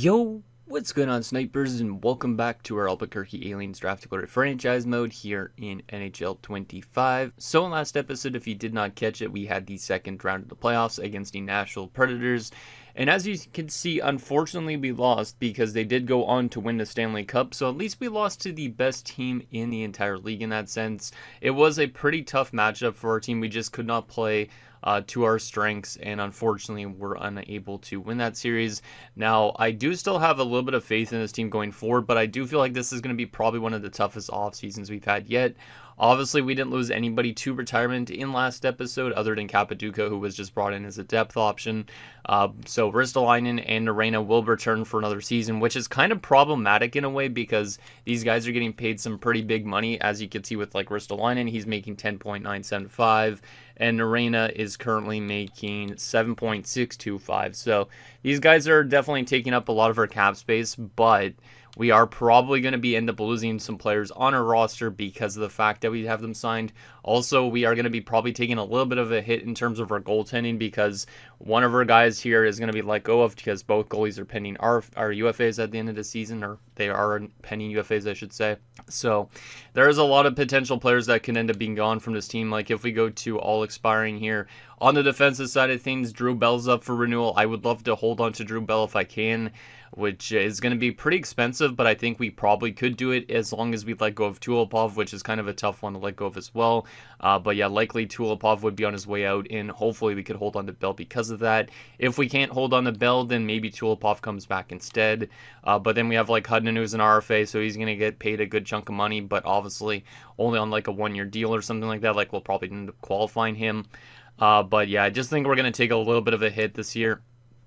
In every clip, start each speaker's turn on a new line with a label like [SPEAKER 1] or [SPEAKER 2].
[SPEAKER 1] Yo, what's going on, snipers, and welcome back to our Albuquerque Aliens Draft Glory franchise mode here in NHL 25. So in last episode, if you did not catch it, we had the second round of the playoffs against the Nashville Predators. And as you can see, unfortunately, we lost because they did go on to win the Stanley Cup. So at least we lost to the best team in the entire league in that sense. It was a pretty tough matchup for our team. We just could not play to our strengths, and unfortunately we're unable to win that series. Now, I do still have a little bit of faith in this team going forward, but I do feel like this is going to be probably one of the toughest off seasons we've had yet. Obviously, we didn't lose anybody to retirement in last episode other than Capaduca, who was just brought in as a depth option. So Ristolainen and Arena will return for another season, which is kind of problematic in a way because these guys are getting paid some pretty big money. As you can see with like Ristolainen, he's making 10.975, and Arena is currently making 7.625. So these guys are definitely taking up a lot of our cap space, but we are probably going to end up losing some players on our roster because of the fact that we have them signed. Also, we are going to be probably taking a little bit of a hit in terms of our goaltending because one of our guys here is going to be let go of because both goalies are pending our UFAs at the end of the season, or they are pending UFAs, I should say. So there is a lot of potential players that can end up being gone from this team. Like if we go to all expiring here, on the defensive side of things, Drew Bell's up for renewal. I would love to hold on to Drew Bell if I can, which is going to be pretty expensive, but I think we probably could do it as long as we let go of Tulipov, which is kind of a tough one to let go of as well. But yeah, likely Tulipov would be on his way out, and hopefully we could hold on to Bell because of that. If we can't hold on to Bell, then maybe Tulipov comes back instead. But then we have like Hudson, who's an RFA, so he's going to get paid a good chunk of money, but obviously only on like a one-year deal or something like that. Like we'll probably end up qualifying him. But yeah, I just think we're going to take a little bit of a hit this year.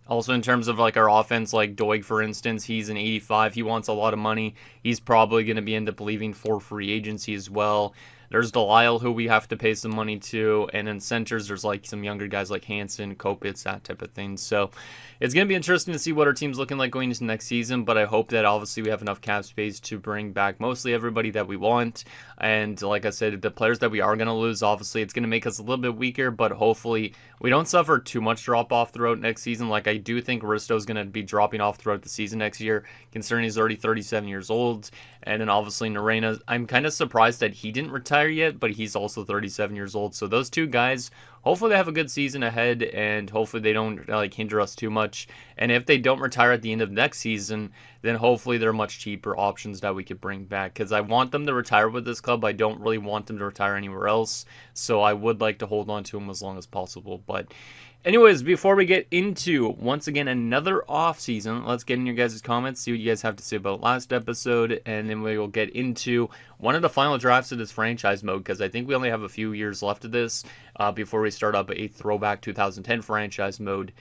[SPEAKER 1] Also, in terms of like our offense, like Doig, for instance, he's an 85. He wants a lot of money. He's probably going to end up leaving for free agency as well. There's Delisle, who we have to pay some money to. And in centers, there's like some younger guys like Hansen, Kopitz, that type of thing. So it's going to be interesting to see what our team's looking like going into next season. But I hope that obviously we have enough cap space to bring back mostly everybody that we want. And like I said, the players that we are going to lose, obviously it's going to make us a little bit weaker. But hopefully we don't suffer too much drop off throughout next season. Like I do think Risto's going to be dropping off throughout the season next year, considering he's already 37 years old. And then obviously Narena, I'm kind of surprised that he didn't retire yet, but he's also 37 years old. So those two guys, hopefully they have a good season ahead, and hopefully they don't like hinder us too much. And if they don't retire at the end of next season, then hopefully they're much cheaper options that we could bring back. Because I want them to retire with this club. I don't really want them to retire anywhere else. So I would like to hold on to them as long as possible. But anyways, before we get into, once again, another off season, let's get in your guys' comments, see what you guys have to say about last episode, and then we will get into one of the final drafts of this franchise mode, because I think we only have a few years left of this before we start up a throwback 2010 franchise mode.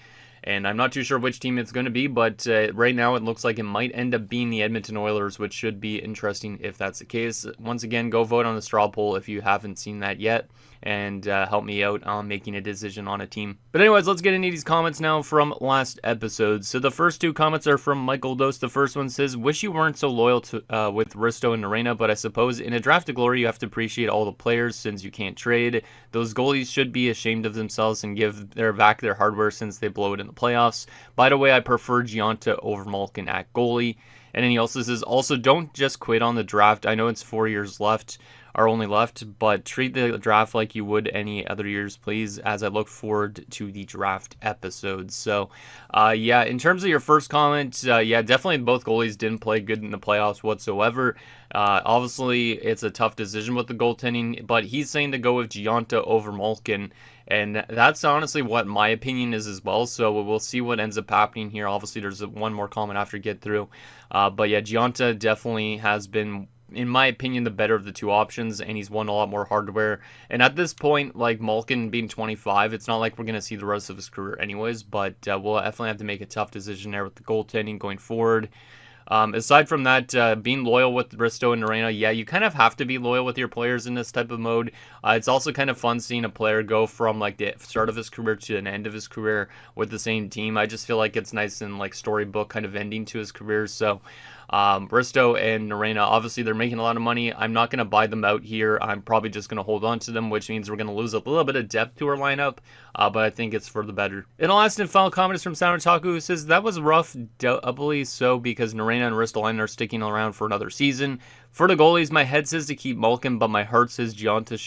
[SPEAKER 1] And I'm not too sure which team it's going to be, but right now it looks like it might end up being the Edmonton Oilers, which should be interesting if that's the case. Once again, go vote on the straw poll if you haven't seen that yet, and help me out on making a decision on a team. But anyways, let's get into these comments now from last episode. So the first two comments are from Michael Dose. The first one says, wish you weren't so loyal to with Risto and Arena, but I suppose in a draft of glory you have to appreciate all the players since you can't trade. Those goalies should be ashamed of themselves and give back their hardware since they blow it in the playoffs. By the way, I prefer Giunta over Malkin at goalie. And then he also says, also don't just quit on the draft. I know it's 4 years left, are only left, but treat the draft like you would any other years, please, as I look forward to the draft episodes. So, yeah, in terms of your first comment, yeah, definitely both goalies didn't play good in the playoffs whatsoever. Obviously, it's a tough decision with the goaltending, but he's saying to go with Giunta over Malkin, and that's honestly what my opinion is as well. So we'll see what ends up happening here. Obviously, there's one more comment after get through. But yeah, Giunta definitely has been, in my opinion, the better of the two options, and he's won a lot more hardware. And at this point, like Malkin being 25, it's not like we're going to see the rest of his career anyways, but we'll definitely have to make a tough decision there with the goaltending going forward. Aside from that, being loyal with Risto and Arena, yeah, you kind of have to be loyal with your players in this type of mode. It's also kind of fun seeing a player go from like the start of his career to an end of his career with the same team. I just feel like it's nice and like storybook kind of ending to his career. So Risto and Norena, obviously they're making a lot of money. I'm not going to buy them out here. I'm probably just going to hold on to them, which means we're going to lose a little bit of depth to our lineup, but I think it's for the better. And the last and final comment is from Sound who says, that was rough, doubly so because Norena and Ristolainen are sticking around for another season. For the goalies, my head says to keep Malkin, but my heart says Gionta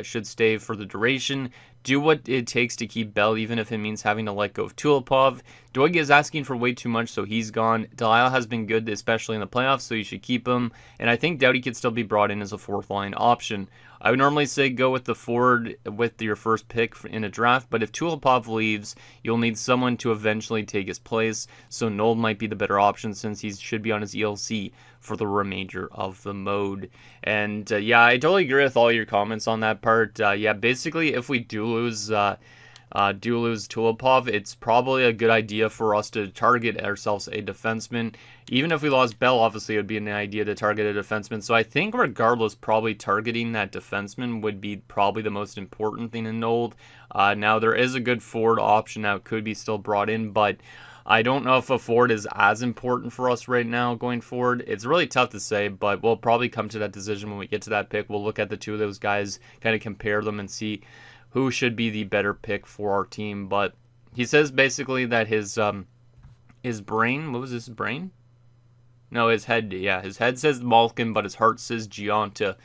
[SPEAKER 1] should stay for the duration. Do what it takes to keep Bell, even if it means having to let go of Tulipov. Doig is asking for way too much, so he's gone. Delisle has been good, especially in the playoffs, so you should keep him. And I think Doughty could still be brought in as a fourth-line option. I would normally say go with the forward with your first pick in a draft, but if Tulipov leaves, you'll need someone to eventually take his place, so Noel might be the better option since he should be on his ELC for the remainder of the mode. And yeah, I totally agree with all your comments on that part. Yeah, basically, if we do lose Tulipov, it's probably a good idea for us to target ourselves a defenseman. Even if we lost Bell, obviously it would be an idea to target a defenseman. So I think regardless, probably targeting that defenseman would be probably the most important thing in Nold. Now there is a good forward option that could be still brought in, but I don't know if a forward is as important for us right now going forward. It's really tough to say, but we'll probably come to that decision when we get to that pick. We'll look at the two of those guys, kind of compare them and see who should be the better pick for our team. But he says basically that his brain, what was his brain? No, his head, yeah. His head says Malkin, but his heart says Gionta.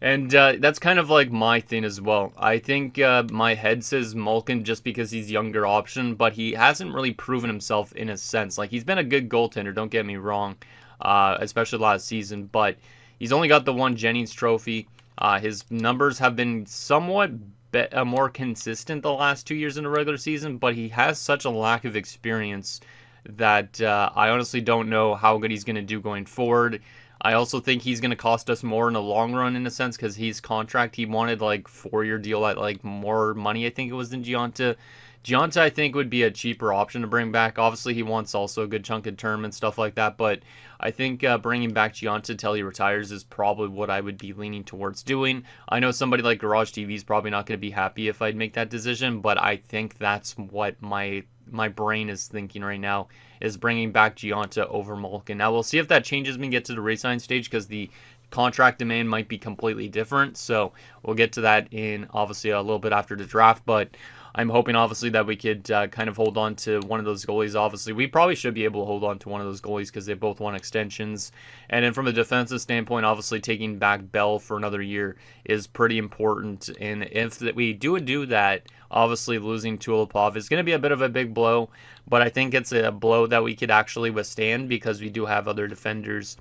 [SPEAKER 1] And that's kind of like my thing as well. I think my head says Malkin just because he's younger option, but he hasn't really proven himself in a sense. Like, he's been a good goaltender, don't get me wrong, especially last season, but he's only got the one Jennings trophy. His numbers have been somewhat more consistent the last 2 years in the regular season, but he has such a lack of experience that I honestly don't know how good he's going to do going forward. I also think he's going to cost us more in the long run in a sense because his contract, he wanted like 4-year deal at like more money, I think it was, than Gionta. Gionta, I think, would be a cheaper option to bring back. Obviously, he wants also a good chunk of term and stuff like that, but I think bringing back Gionta till he retires is probably what I would be leaning towards doing. I know somebody like Garage TV is probably not going to be happy if I'd make that decision, but I think that's what my brain is thinking right now, is bringing back Gionta over Malkin. Now, we'll see if that changes when we get to the re-sign stage because the contract demand might be completely different, so we'll get to that in obviously a little bit after the draft, but I'm hoping obviously that we could kind of hold on to one of those goalies. Obviously, we probably should be able to hold on to one of those goalies because they both want extensions. And then from a defensive standpoint, obviously taking back Bell for another year is pretty important. And if we do that, obviously losing Tulipov is going to be a bit of a big blow. But I think it's a blow that we could actually withstand because we do have other defenders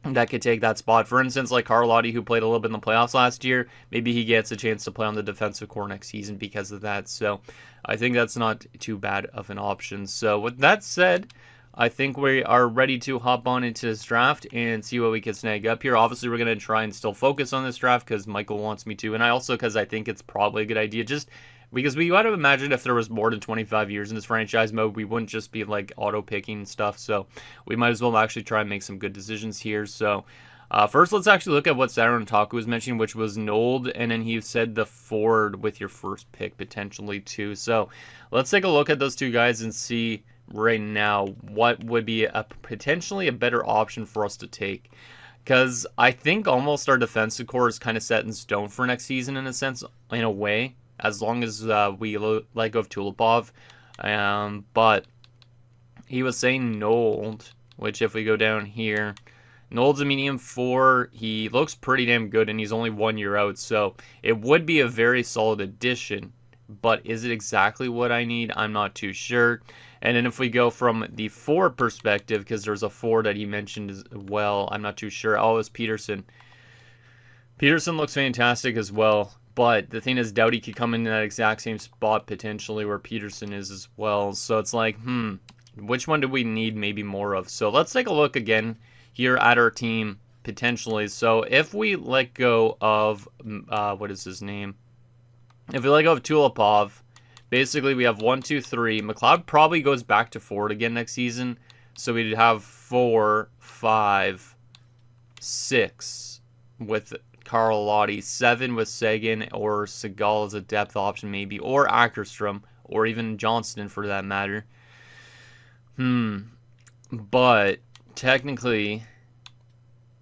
[SPEAKER 1] that could take that spot. For instance, like Carlotti, who played a little bit in the playoffs last year, maybe he gets a chance to play on the defensive core next season because of that. So I think that's not too bad of an option. So with that said, I think we are ready to hop on into this draft and see what we can snag up here. Obviously, we're going to try and still focus on this draft because Michael wants me to, and I also because I think it's probably a good idea. Just because we got to imagine if there was more than 25 years in this franchise mode, we wouldn't just be like auto-picking stuff. So we might as well actually try and make some good decisions here. So first, let's actually look at what Saturn Taku was mentioning, which was Nold, and then he said the forward with your first pick potentially too. So let's take a look at those two guys and see right now what would be potentially a better option for us to take. Because I think almost our defensive core is kind of set in stone for next season in a sense, in a way, as long as we let go of Tulipov. But he was saying Nold, which if we go down here, Nold's a medium 4. He looks pretty damn good, and he's only 1 year out, so it would be a very solid addition. But is it exactly what I need? I'm not too sure. And then if we go from the 4 perspective, because there's a 4 that he mentioned as well, I'm not too sure. Oh, it's Peterson. Peterson looks fantastic as well. But the thing is, Doughty could come in that exact same spot potentially where Peterson is as well. So it's like, which one do we need maybe more of? So let's take a look again here at our team potentially. So if we let go of, what is his name? If we let go of Tulipov, basically we have 1, 2, 3. McLeod probably goes back to forward again next season. So we'd have 4, 5, 6 with Carlotti, 7 with Sagan or Segal as a depth option maybe, or Ackerstrom, or even Johnston for that matter. But technically,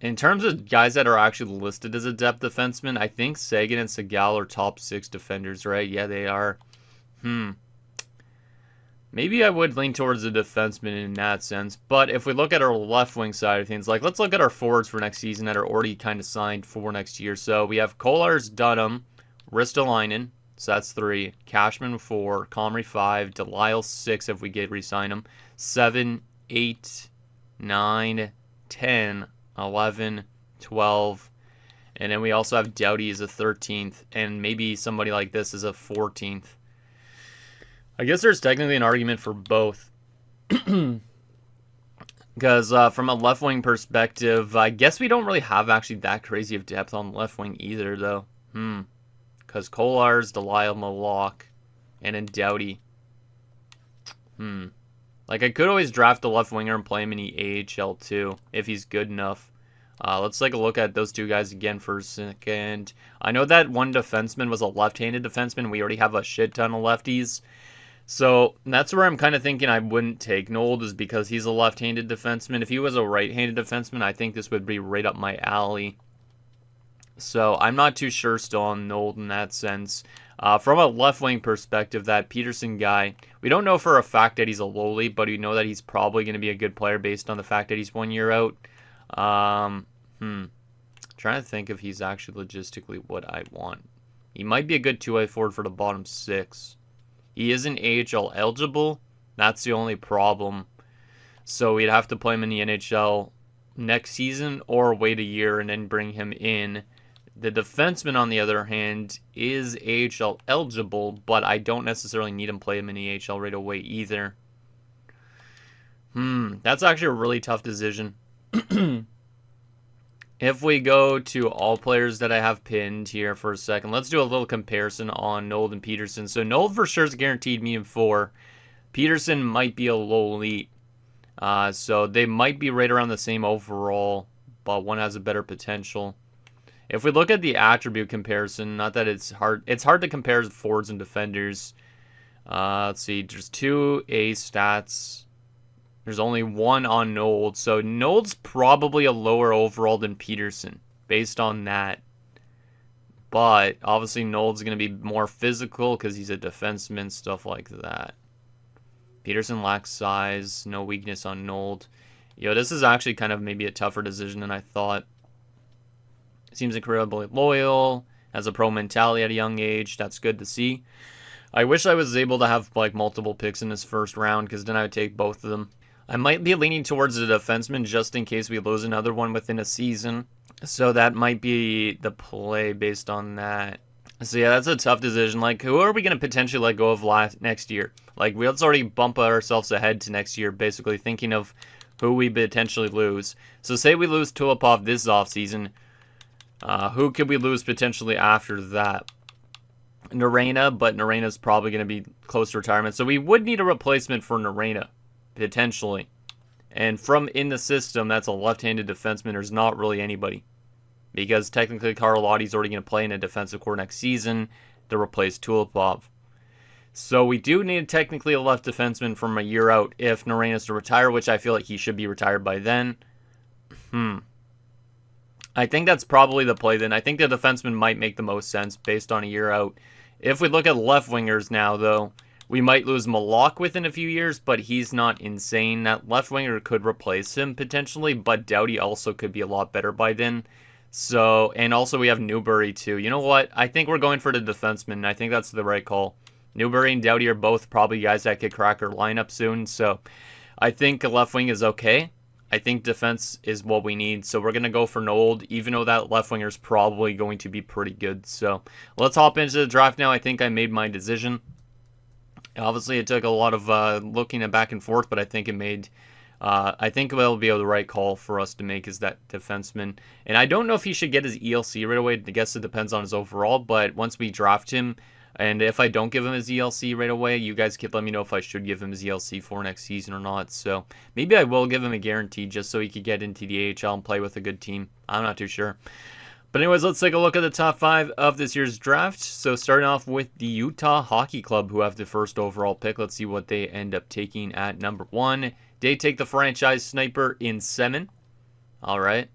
[SPEAKER 1] in terms of guys that are actually listed as a depth defenseman, I think Sagan and Segal are top 6 defenders, right? Yeah, they are. Maybe I would lean towards a defenseman in that sense. But if we look at our left wing side of things, like let's look at our forwards for next season that are already kind of signed for next year. So we have Kolar's, Dunham, Ristolainen. So that's 3. Cashman 4. Comrie 5. Delisle 6 if we get re-sign him. 7, 8, 9, 10, 11, 12. And then we also have Doughty as a 13th. And maybe somebody like this as a 14th. I guess there's technically an argument for both. Because from a left wing perspective, I guess we don't really have actually that crazy of depth on left wing either, though. Because Kolar's, Delisle, Malock, and then Doughty. Like, I could always draft a left winger and play him in the AHL too, if he's good enough. Let's take a look at those two guys again for a second. I know that one defenseman was a left-handed defenseman. We already have a shit ton of lefties. So that's where I'm kind of thinking I wouldn't take Nold, is because he's a left-handed defenseman. If he was a right-handed defenseman, I think this would be right up my alley. So I'm not too sure still on Nold in that sense. From a left-wing perspective, that Peterson guy, we don't know for a fact that he's a lowly, but we know that he's probably going to be a good player based on the fact that he's 1 year out. Trying to think if he's actually logistically what I want. He might be a good two-way forward for the bottom 6. He isn't AHL eligible. That's the only problem. So we'd have to play him in the NHL next season or wait a year and then bring him in. The defenseman, on the other hand, is AHL eligible, but I don't necessarily need him play him in the AHL right away either. That's actually a really tough decision. If we go to all players that I have pinned here for a second, let's do a little comparison on Nold and Peterson. So Nold for sure is guaranteed medium 4. Peterson might be a low elite. So they might be right around the same overall, but one has a better potential. If we look at the attribute comparison, not that it's hard to compare forwards and defenders. Let's see, there's 2 A stats. There's only 1 on Nold, so Nold's probably a lower overall than Peterson, based on that. But, obviously, Nold's going to be more physical because he's a defenseman, stuff like that. Peterson lacks size, no weakness on Nold. This is actually kind of maybe a tougher decision than I thought. Seems incredibly loyal, has a pro mentality at a young age, that's good to see. I wish I was able to have like multiple picks in this first round, because then I would take both of them. I might be leaning towards the defenseman just in case we lose another one within a season. So that might be the play based on that. So yeah, that's a tough decision. Like, who are we going to potentially let go of next year? Like, let's already bump ourselves ahead to next year, basically thinking of who we potentially lose. So say we lose Tulipov this offseason. Who could we lose potentially after that? Narena, but Narena's probably going to be close to retirement. So we would need a replacement for Narena. Potentially. And from in the system, that's a left-handed defenseman. There's not really anybody. Because technically Karlotti's already going to play in a defensive core next season to replace Tulipov. So we do need technically a left defenseman from a year out if Narena's to retire, which I feel like he should be retired by then. I think that's probably the play then. I think the defenseman might make the most sense based on a year out. If we look at left wingers now, though, we might lose Malock within a few years, but he's not insane. That left winger could replace him potentially, but Doughty also could be a lot better by then. So, and also we have Newbury too. You know what? I think we're going for the defenseman. I think that's the right call. Newbury and Doughty are both probably guys that could crack our lineup soon. So, I think a left wing is okay. I think defense is what we need. So, we're going to go for Nold, even though that left winger is probably going to be pretty good. So, let's hop into the draft now. I think I made my decision. Obviously, it took a lot of looking at back and forth, but I think I think it'll be the right call for us to make is that defenseman. And I don't know if he should get his ELC right away. I guess it depends on his overall, but once we draft him, and if I don't give him his ELC right away, you guys can let me know if I should give him his ELC for next season or not. So maybe I will give him a guarantee just so he could get into the AHL and play with a good team. I'm not too sure. But anyways, let's take a look at the top 5 of this year's draft. So starting off with the Utah Hockey Club, who have the first overall pick. Let's see what they end up taking at number 1. Did take the franchise sniper in 7. All right.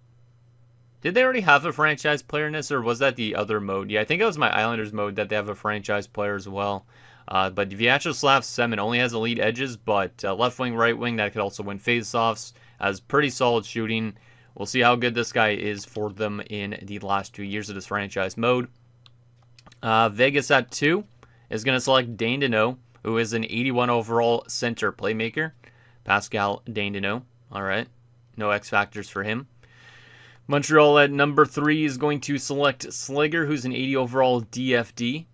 [SPEAKER 1] Did they already have a franchise player in this, or was that the other mode? Yeah, I think it was my Islanders mode that they have a franchise player as well. But Vyacheslav Semin only has elite edges, but left wing, right wing, that could also win faceoffs. Has pretty solid shooting. We'll see how good this guy is for them in the last 2 years of this franchise mode. Vegas at 2 is going to select Dane Deneau, who is an 81 overall center playmaker. Pascal Dane Deneau. All right. No X factors for him. Montreal at number 3 is going to select Sliger, who's an 80 overall DFD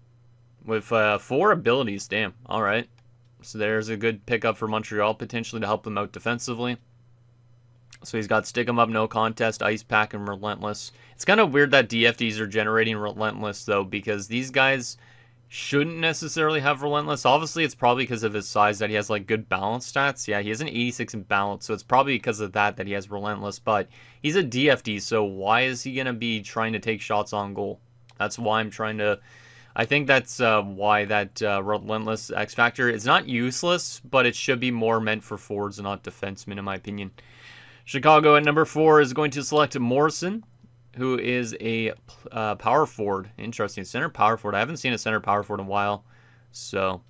[SPEAKER 1] with 4 abilities. Damn. All right. So there's a good pickup for Montreal, potentially to help them out defensively. So he's got Stick 'em Up, No Contest, Ice Pack, and Relentless. It's kind of weird that DFDs are generating Relentless, though, because these guys shouldn't necessarily have Relentless. Obviously, it's probably because of his size that he has like good balance stats. Yeah, he has an 86 in balance, so it's probably because of that he has Relentless. But he's a DFD, so why is he going to be trying to take shots on goal? That's why I'm trying to... I think that's why that Relentless X Factor is not useless, but it should be more meant for forwards and not defensemen, in my opinion. Chicago at number 4 is going to select Morrison, who is a power forward. Interesting. Center power forward. I haven't seen a center power forward in a while. So,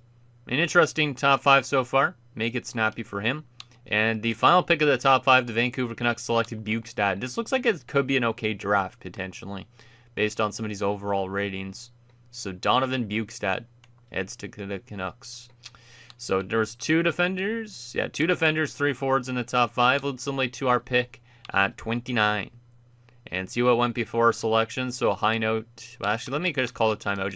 [SPEAKER 1] an interesting top 5 so far. Make it snappy for him. And the final pick of the top 5, the Vancouver Canucks selected Bukestad. This looks like it could be an okay draft, potentially, based on some of these overall ratings. So, Donovan Bukestad heads to the Canucks. So, there's 2 defenders. Yeah, 2 defenders, 3 forwards in the top 5. Let's simulate to our pick at 29. And see what went before our selection. So a high note. Well, actually, let me just call it timeout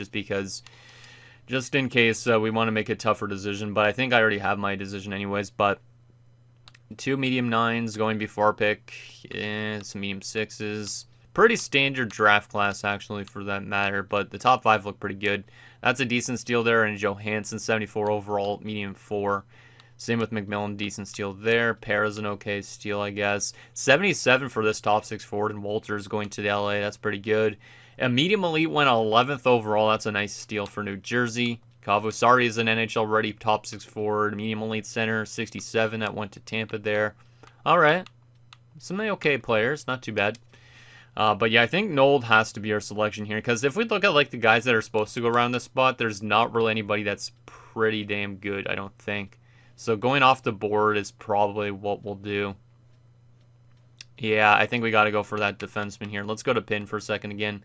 [SPEAKER 1] just in case we want to make a tougher decision. But I think I already have my decision anyways. But 2 medium 9s going before our pick. Some medium 6s. Pretty standard draft class, actually, for that matter. But the top 5 look pretty good. That's a decent steal there. And Johansson, 74 overall, medium 4. Same with McMillan, decent steal there. Para's an okay steal, I guess. 77 for this top 6 forward, and Walters going to the LA. That's pretty good. A medium elite went 11th overall. That's a nice steal for New Jersey. Kavusari is an NHL ready top 6 forward, medium elite center, 67. That went to Tampa there. All right. Some okay players, not too bad. But yeah, I think Nold has to be our selection here, because if we look at like the guys that are supposed to go around this spot, there's not really anybody that's pretty damn good, I don't think. So going off the board is probably what we'll do. Yeah, I think we got to go for that defenseman here. Let's go to pin for a second again.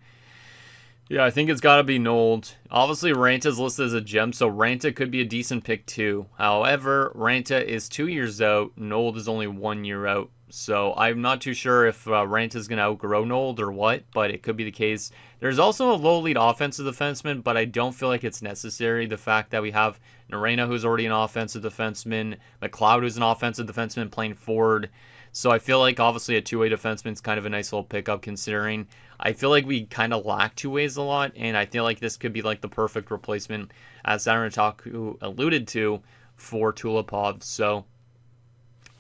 [SPEAKER 1] Yeah, I think it's got to be Nold. Obviously, Ranta's listed as a gem, so Ranta could be a decent pick too. However, Ranta is 2 years out. Nold is only 1 year out. So I'm not too sure if Ranta's going to outgrow Nold or what, but it could be the case. There's also a low lead offensive defenseman, but I don't feel like it's necessary. The fact that we have Narena, who's already an offensive defenseman, McLeod, who's an offensive defenseman playing forward. So I feel like obviously a two-way defenseman is kind of a nice little pickup, considering I feel like we kind of lack two ways a lot, and I feel like this could be like the perfect replacement, as Sarantaku alluded to, for Tulipov. So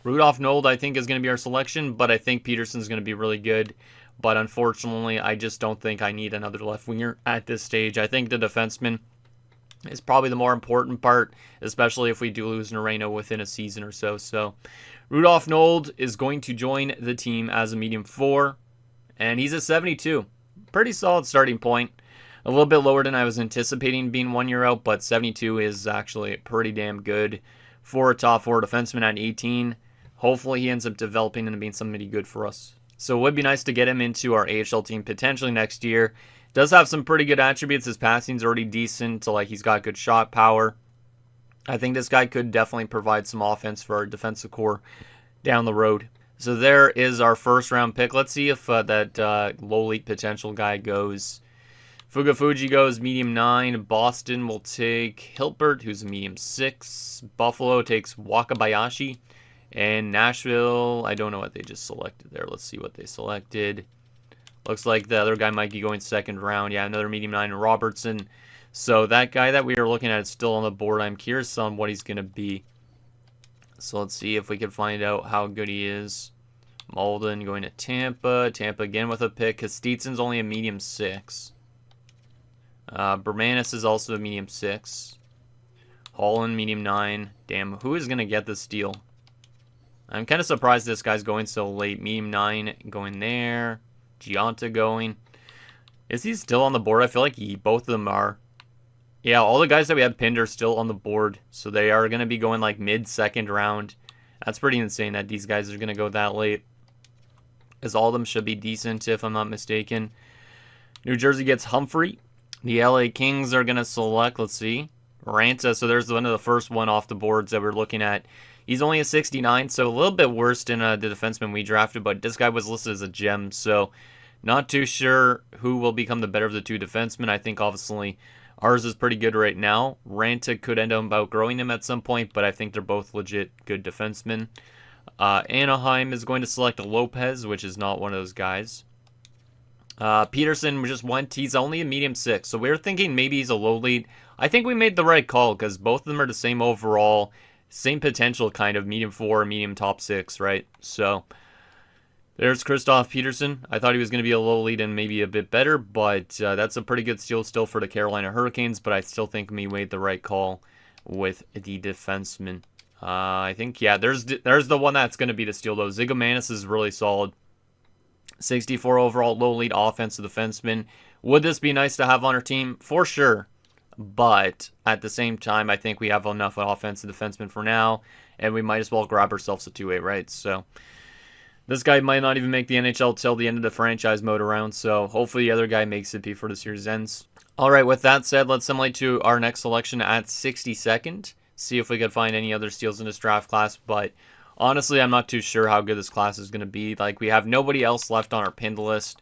[SPEAKER 1] Rudolph Nold, I think, is going to be our selection, but I think Peterson's going to be really good. But unfortunately, I just don't think I need another left winger at this stage. I think the defenseman is probably the more important part, especially if we do lose Nareno within a season or so. So Rudolph Nold is going to join the team as a medium 4, and he's a 72. Pretty solid starting point. A little bit lower than I was anticipating being 1 year out, but 72 is actually pretty damn good for a top 4 defenseman at 18. Hopefully he ends up developing and being somebody good for us. So it would be nice to get him into our AHL team potentially next year. Does have some pretty good attributes. His passing's already decent. So like he's got good shot power. I think this guy could definitely provide some offense for our defensive core down the road. So there is our first round pick. Let's see if that low elite potential guy goes. Fugafuji goes medium 9. Boston will take Hilbert, who's a medium 6. Buffalo takes Wakabayashi. And Nashville, I don't know what they just selected there. Let's see what they selected. Looks like the other guy might be going second round. Yeah, another medium 9, Robertson. So that guy that we were looking at is still on the board. I'm curious on what he's going to be. So let's see if we can find out how good he is. Malden going to Tampa. Tampa again with a pick. Kostitsyn's only a medium 6. Bermanis is also a medium 6. Holland, medium 9. Damn, who is going to get this steal? I'm kind of surprised this guy's going so late. Medium 9 going there. Gianta going. Is he still on the board? I feel like both of them are. Yeah, all the guys that we have pinned are still on the board. So they are going to be going like mid-second round. That's pretty insane that these guys are going to go that late. As all of them should be decent if I'm not mistaken. New Jersey gets Humphrey. The LA Kings are going to select, let's see, Ranta. So there's one of the first one off the boards that we're looking at. He's only a 69, so a little bit worse than the defenseman we drafted, but this guy was listed as a gem, so not too sure who will become the better of the two defensemen. I think obviously ours is pretty good right now. Ranta could end up outgrowing him at some point, but I think they're both legit good defensemen. Anaheim is going to select Lopez, which is not one of those guys. Peterson just went. He's only a medium 6, so we were thinking maybe he's a low lead. I think we made the right call because both of them are the same overall, same potential kind of, medium 4, medium top 6, right? So there's Christoph Peterson. I thought he was going to be a low lead and maybe a bit better, but that's a pretty good steal still for the Carolina Hurricanes, but I still think we made the right call with the defenseman. I think, yeah, there's the one that's going to be the steal, though. Zigomanis is really solid. 64 overall, low lead offensive defenseman. Would this be nice to have on our team? For sure. But at the same time, I think we have enough offensive defensemen for now, and we might as well grab ourselves a 2-8, right? So this guy might not even make the NHL till the end of the franchise mode around, so hopefully the other guy makes it before the series ends. All right, with that said, let's simulate to our next selection at 62nd. See if we can find any other steals in this draft class, but honestly, I'm not too sure how good this class is going to be. Like, we have nobody else left on our pinned list,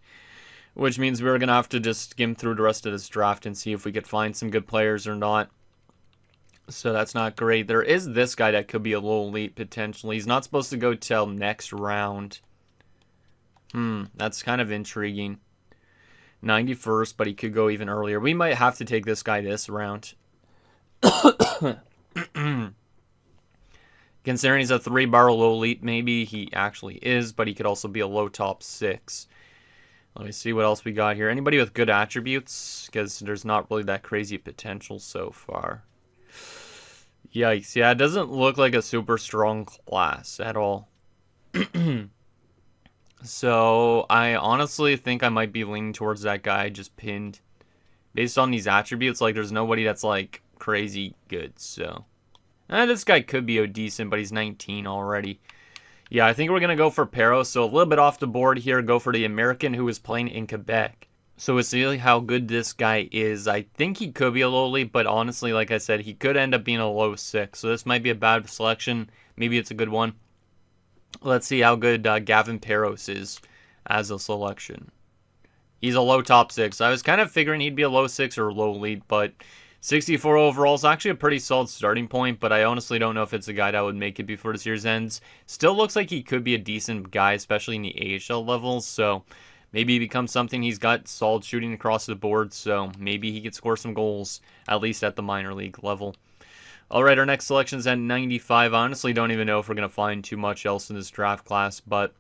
[SPEAKER 1] which means we're going to have to just skim through the rest of this draft and see if we could find some good players or not. So that's not great. There is this guy that could be a little elite potentially. He's not supposed to go till next round. That's kind of intriguing. 91st, but he could go even earlier. We might have to take this guy this round. Considering he's a 3-bar low elite, maybe he actually is, but he could also be a low top 6. Let me see what else we got here. Anybody with good attributes? Because there's not really that crazy potential so far. Yikes. Yeah, it doesn't look like a super strong class at all. So, I honestly think I might be leaning towards that guy I just pinned. Based on these attributes, like, there's nobody that's, like, crazy good, so. This guy could be decent, but he's 19 already. Yeah, I think we're going to go for Perro. So a little bit off the board here. Go for the American who is playing in Quebec. So we'll see how good this guy is. I think he could be a low lead, but honestly, like I said, he could end up being a low 6. So this might be a bad selection. Maybe it's a good one. Let's see how good Gavin Perros is as a selection. He's a low top 6. I was kind of figuring he'd be a low 6 or low lead, but 64 overall is actually a pretty solid starting point, but I honestly don't know if it's a guy that would make it before the series ends. Still looks like he could be a decent guy, especially in the AHL levels, so maybe he becomes something. He's got solid shooting across the board, so maybe he could score some goals, at least at the minor league level. All right, our next selection is at 95. I honestly don't even know if we're going to find too much else in this draft class, but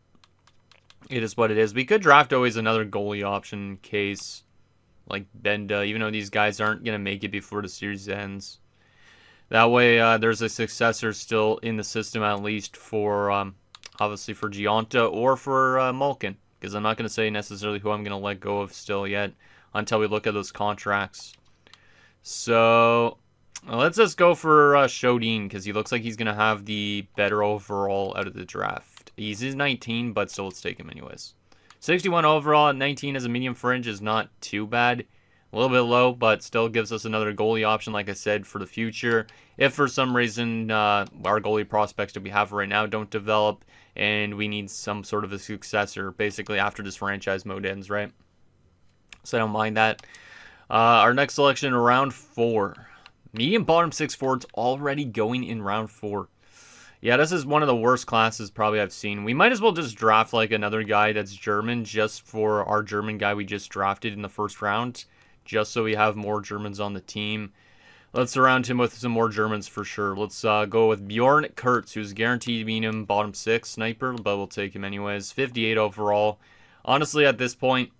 [SPEAKER 1] it is what it is. We could draft always another goalie option in case, like Benda, even though these guys aren't going to make it before the series ends. That way, there's a successor still in the system, at least for, obviously, for Gianta or for Malkin. Because I'm not going to say necessarily who I'm going to let go of still yet until we look at those contracts. So, let's just go for Shodin, because he looks like he's going to have the better overall out of the draft. He's 19, but still, let's take him anyways. 61 overall, 19 as a medium fringe is not too bad. A little bit low, but still gives us another goalie option, like I said, for the future. If for some reason our goalie prospects that we have right now don't develop and we need some sort of a successor, basically after this franchise mode ends, right? So I don't mind that. Our next selection, round 4. Medium bottom 6 forwards already going in round 4. Yeah, this is one of the worst classes probably I've seen. We might as well just draft like another guy that's German just for our German guy we just drafted in the first round, just so we have more Germans on the team. Let's surround him with some more Germans for sure. Let's go with Bjorn Kurtz, who's guaranteed medium bottom 6 sniper, but we'll take him anyways. 58 overall. Honestly, at this point,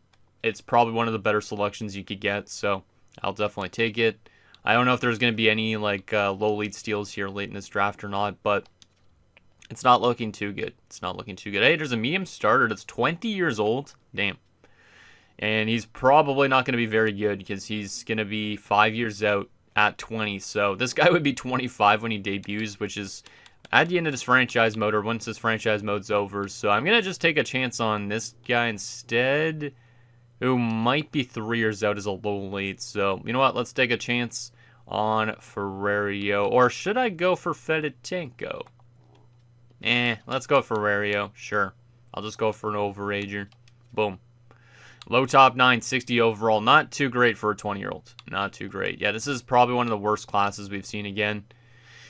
[SPEAKER 1] it's probably one of the better selections you could get, so I'll definitely take it. I don't know if there's going to be any like low lead steals here late in this draft or not, but It's not looking too good. It's not looking too good. Hey, there's a medium starter that's 20 years old. Damn. And he's probably not going to be very good because he's going to be 5 years out at 20. So this guy would be 25 when he debuts, which is at the end of this franchise mode, or once this franchise mode's over. So I'm going to just take a chance on this guy instead, who might be 3 years out as a low late. So, you know what? Let's take a chance on Ferrario. Or should I go for Fedotenko? Let's go Ferrario. Sure. I'll just go for an overager. Boom. Low top 9, 60 overall. Not too great for a 20-year-old. Not too great. Yeah, this is probably one of the worst classes we've seen again.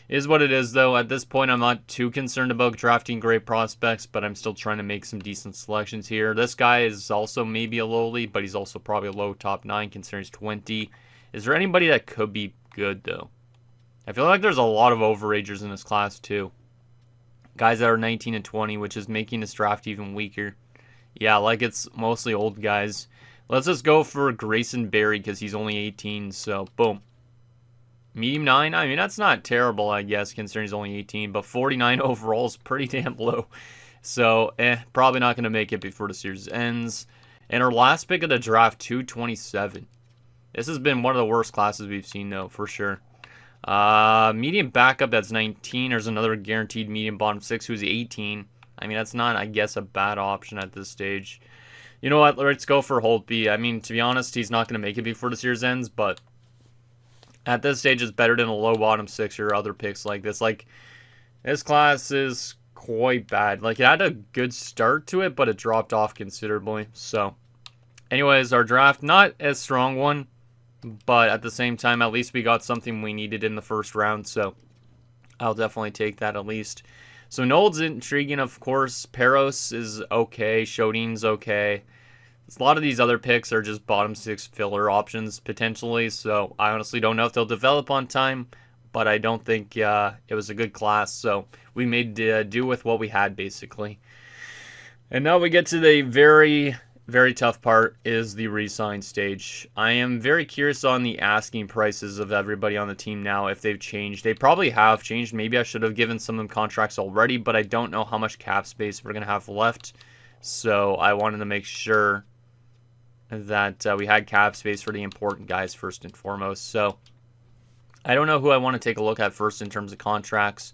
[SPEAKER 1] Is what it is, though. At this point, I'm not too concerned about drafting great prospects, but I'm still trying to make some decent selections here. This guy is also maybe a lowly, but he's also probably a low top 9, considering he's 20. Is there anybody that could be good, though? I feel like there's a lot of overagers in this class, too. Guys that are 19 and 20, which is making this draft even weaker. Yeah, like it's mostly old guys. Let's just go for Grayson Berry because he's only 18, so boom. Medium 9, I mean, that's not terrible, I guess, considering he's only 18, but 49 overall is pretty damn low. So, probably not going to make it before the series ends. And our last pick of the draft, 227. This has been one of the worst classes we've seen, though, for sure. Medium backup, that's 19. There's another guaranteed medium bottom 6 who's 18. I mean, that's not, I guess, a bad option at this stage. You know what? Let's go for Holtby. I mean, to be honest, he's not going to make it before the series ends, but at this stage, it's better than a low bottom 6 or other picks like this. Like, this class is quite bad. Like, it had a good start to it, but it dropped off considerably. So, anyways, our draft, not a strong one, but at the same time, at least we got something we needed in the first round, so I'll definitely take that at least. So Nold's intriguing, of course. Peros is okay. Shodin's okay. A lot of these other picks are just bottom 6 filler options, potentially, so I honestly don't know if they'll develop on time, but I don't think it was a good class, so we made do with what we had, basically. And now we get to the very, very tough part, is the re-sign stage. I am very curious on the asking prices of everybody on the team now, if they've changed. They probably have changed. Maybe I should have given some of them contracts already, but I don't know how much cap space we're going to have left. So I wanted to make sure that we had cap space for the important guys first and foremost. So I don't know who I want to take a look at first in terms of contracts.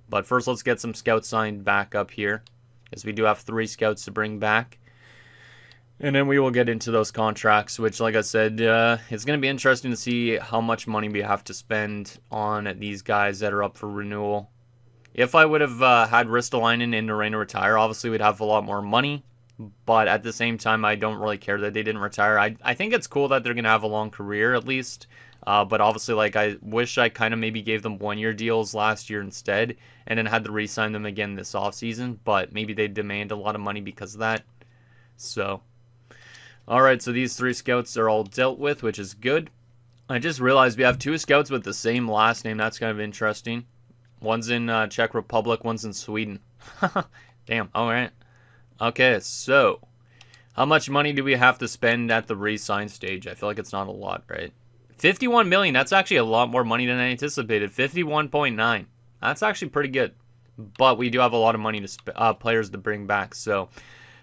[SPEAKER 1] But first, let's get some scouts signed back up here, as we do have 3 scouts to bring back. And then we will get into those contracts, which, like I said, it's going to be interesting to see how much money we have to spend on these guys that are up for renewal. If I would have had Ristolainen and Norena retire, obviously we'd have a lot more money. But at the same time, I don't really care that they didn't retire. I think it's cool that they're going to have a long career, at least. But obviously, like, I wish I kind of maybe gave them 1-year deals last year instead, and then had to re-sign them again this offseason. But maybe they demand a lot of money because of that. So, alright, so these 3 scouts are all dealt with, which is good. I just realized we have 2 scouts with the same last name. That's kind of interesting. One's in Czech Republic, one's in Sweden. Damn, alright. Okay, so how much money do we have to spend at the re-sign stage? I feel like it's not a lot, right? 51 million, that's actually a lot more money than I anticipated. 51.9. That's actually pretty good. But we do have a lot of money to players to bring back. So,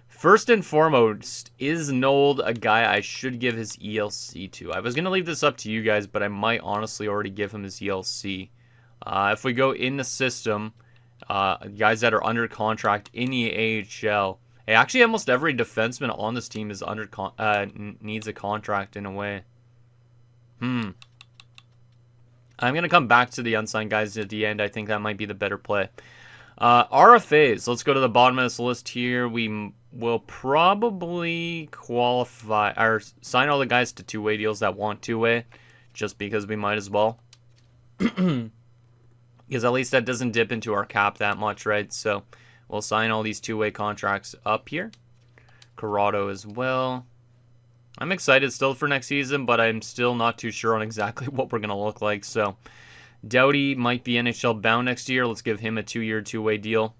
[SPEAKER 1] first and foremost, is Nold a guy I should give his ELC to? I was going to leave this up to you guys, but I might honestly already give him his ELC. If we go in the system, guys that are under contract in the AHL, hey, actually almost every defenseman on this team is under needs a contract in a way. I'm going to come back to the unsigned guys at the end. I think that might be the better play. RFAs. Let's go to the bottom of this list here. We will probably qualify or sign all the guys to 2-way deals that want 2-way, just because we might as well. Because at least that doesn't dip into our cap that much, right? So we'll sign all these 2-way contracts up here. Corrado as well. I'm excited still for next season, but I'm still not too sure on exactly what we're going to look like. So Doughty might be NHL bound next year. Let's give him a 2-year, 2-way deal.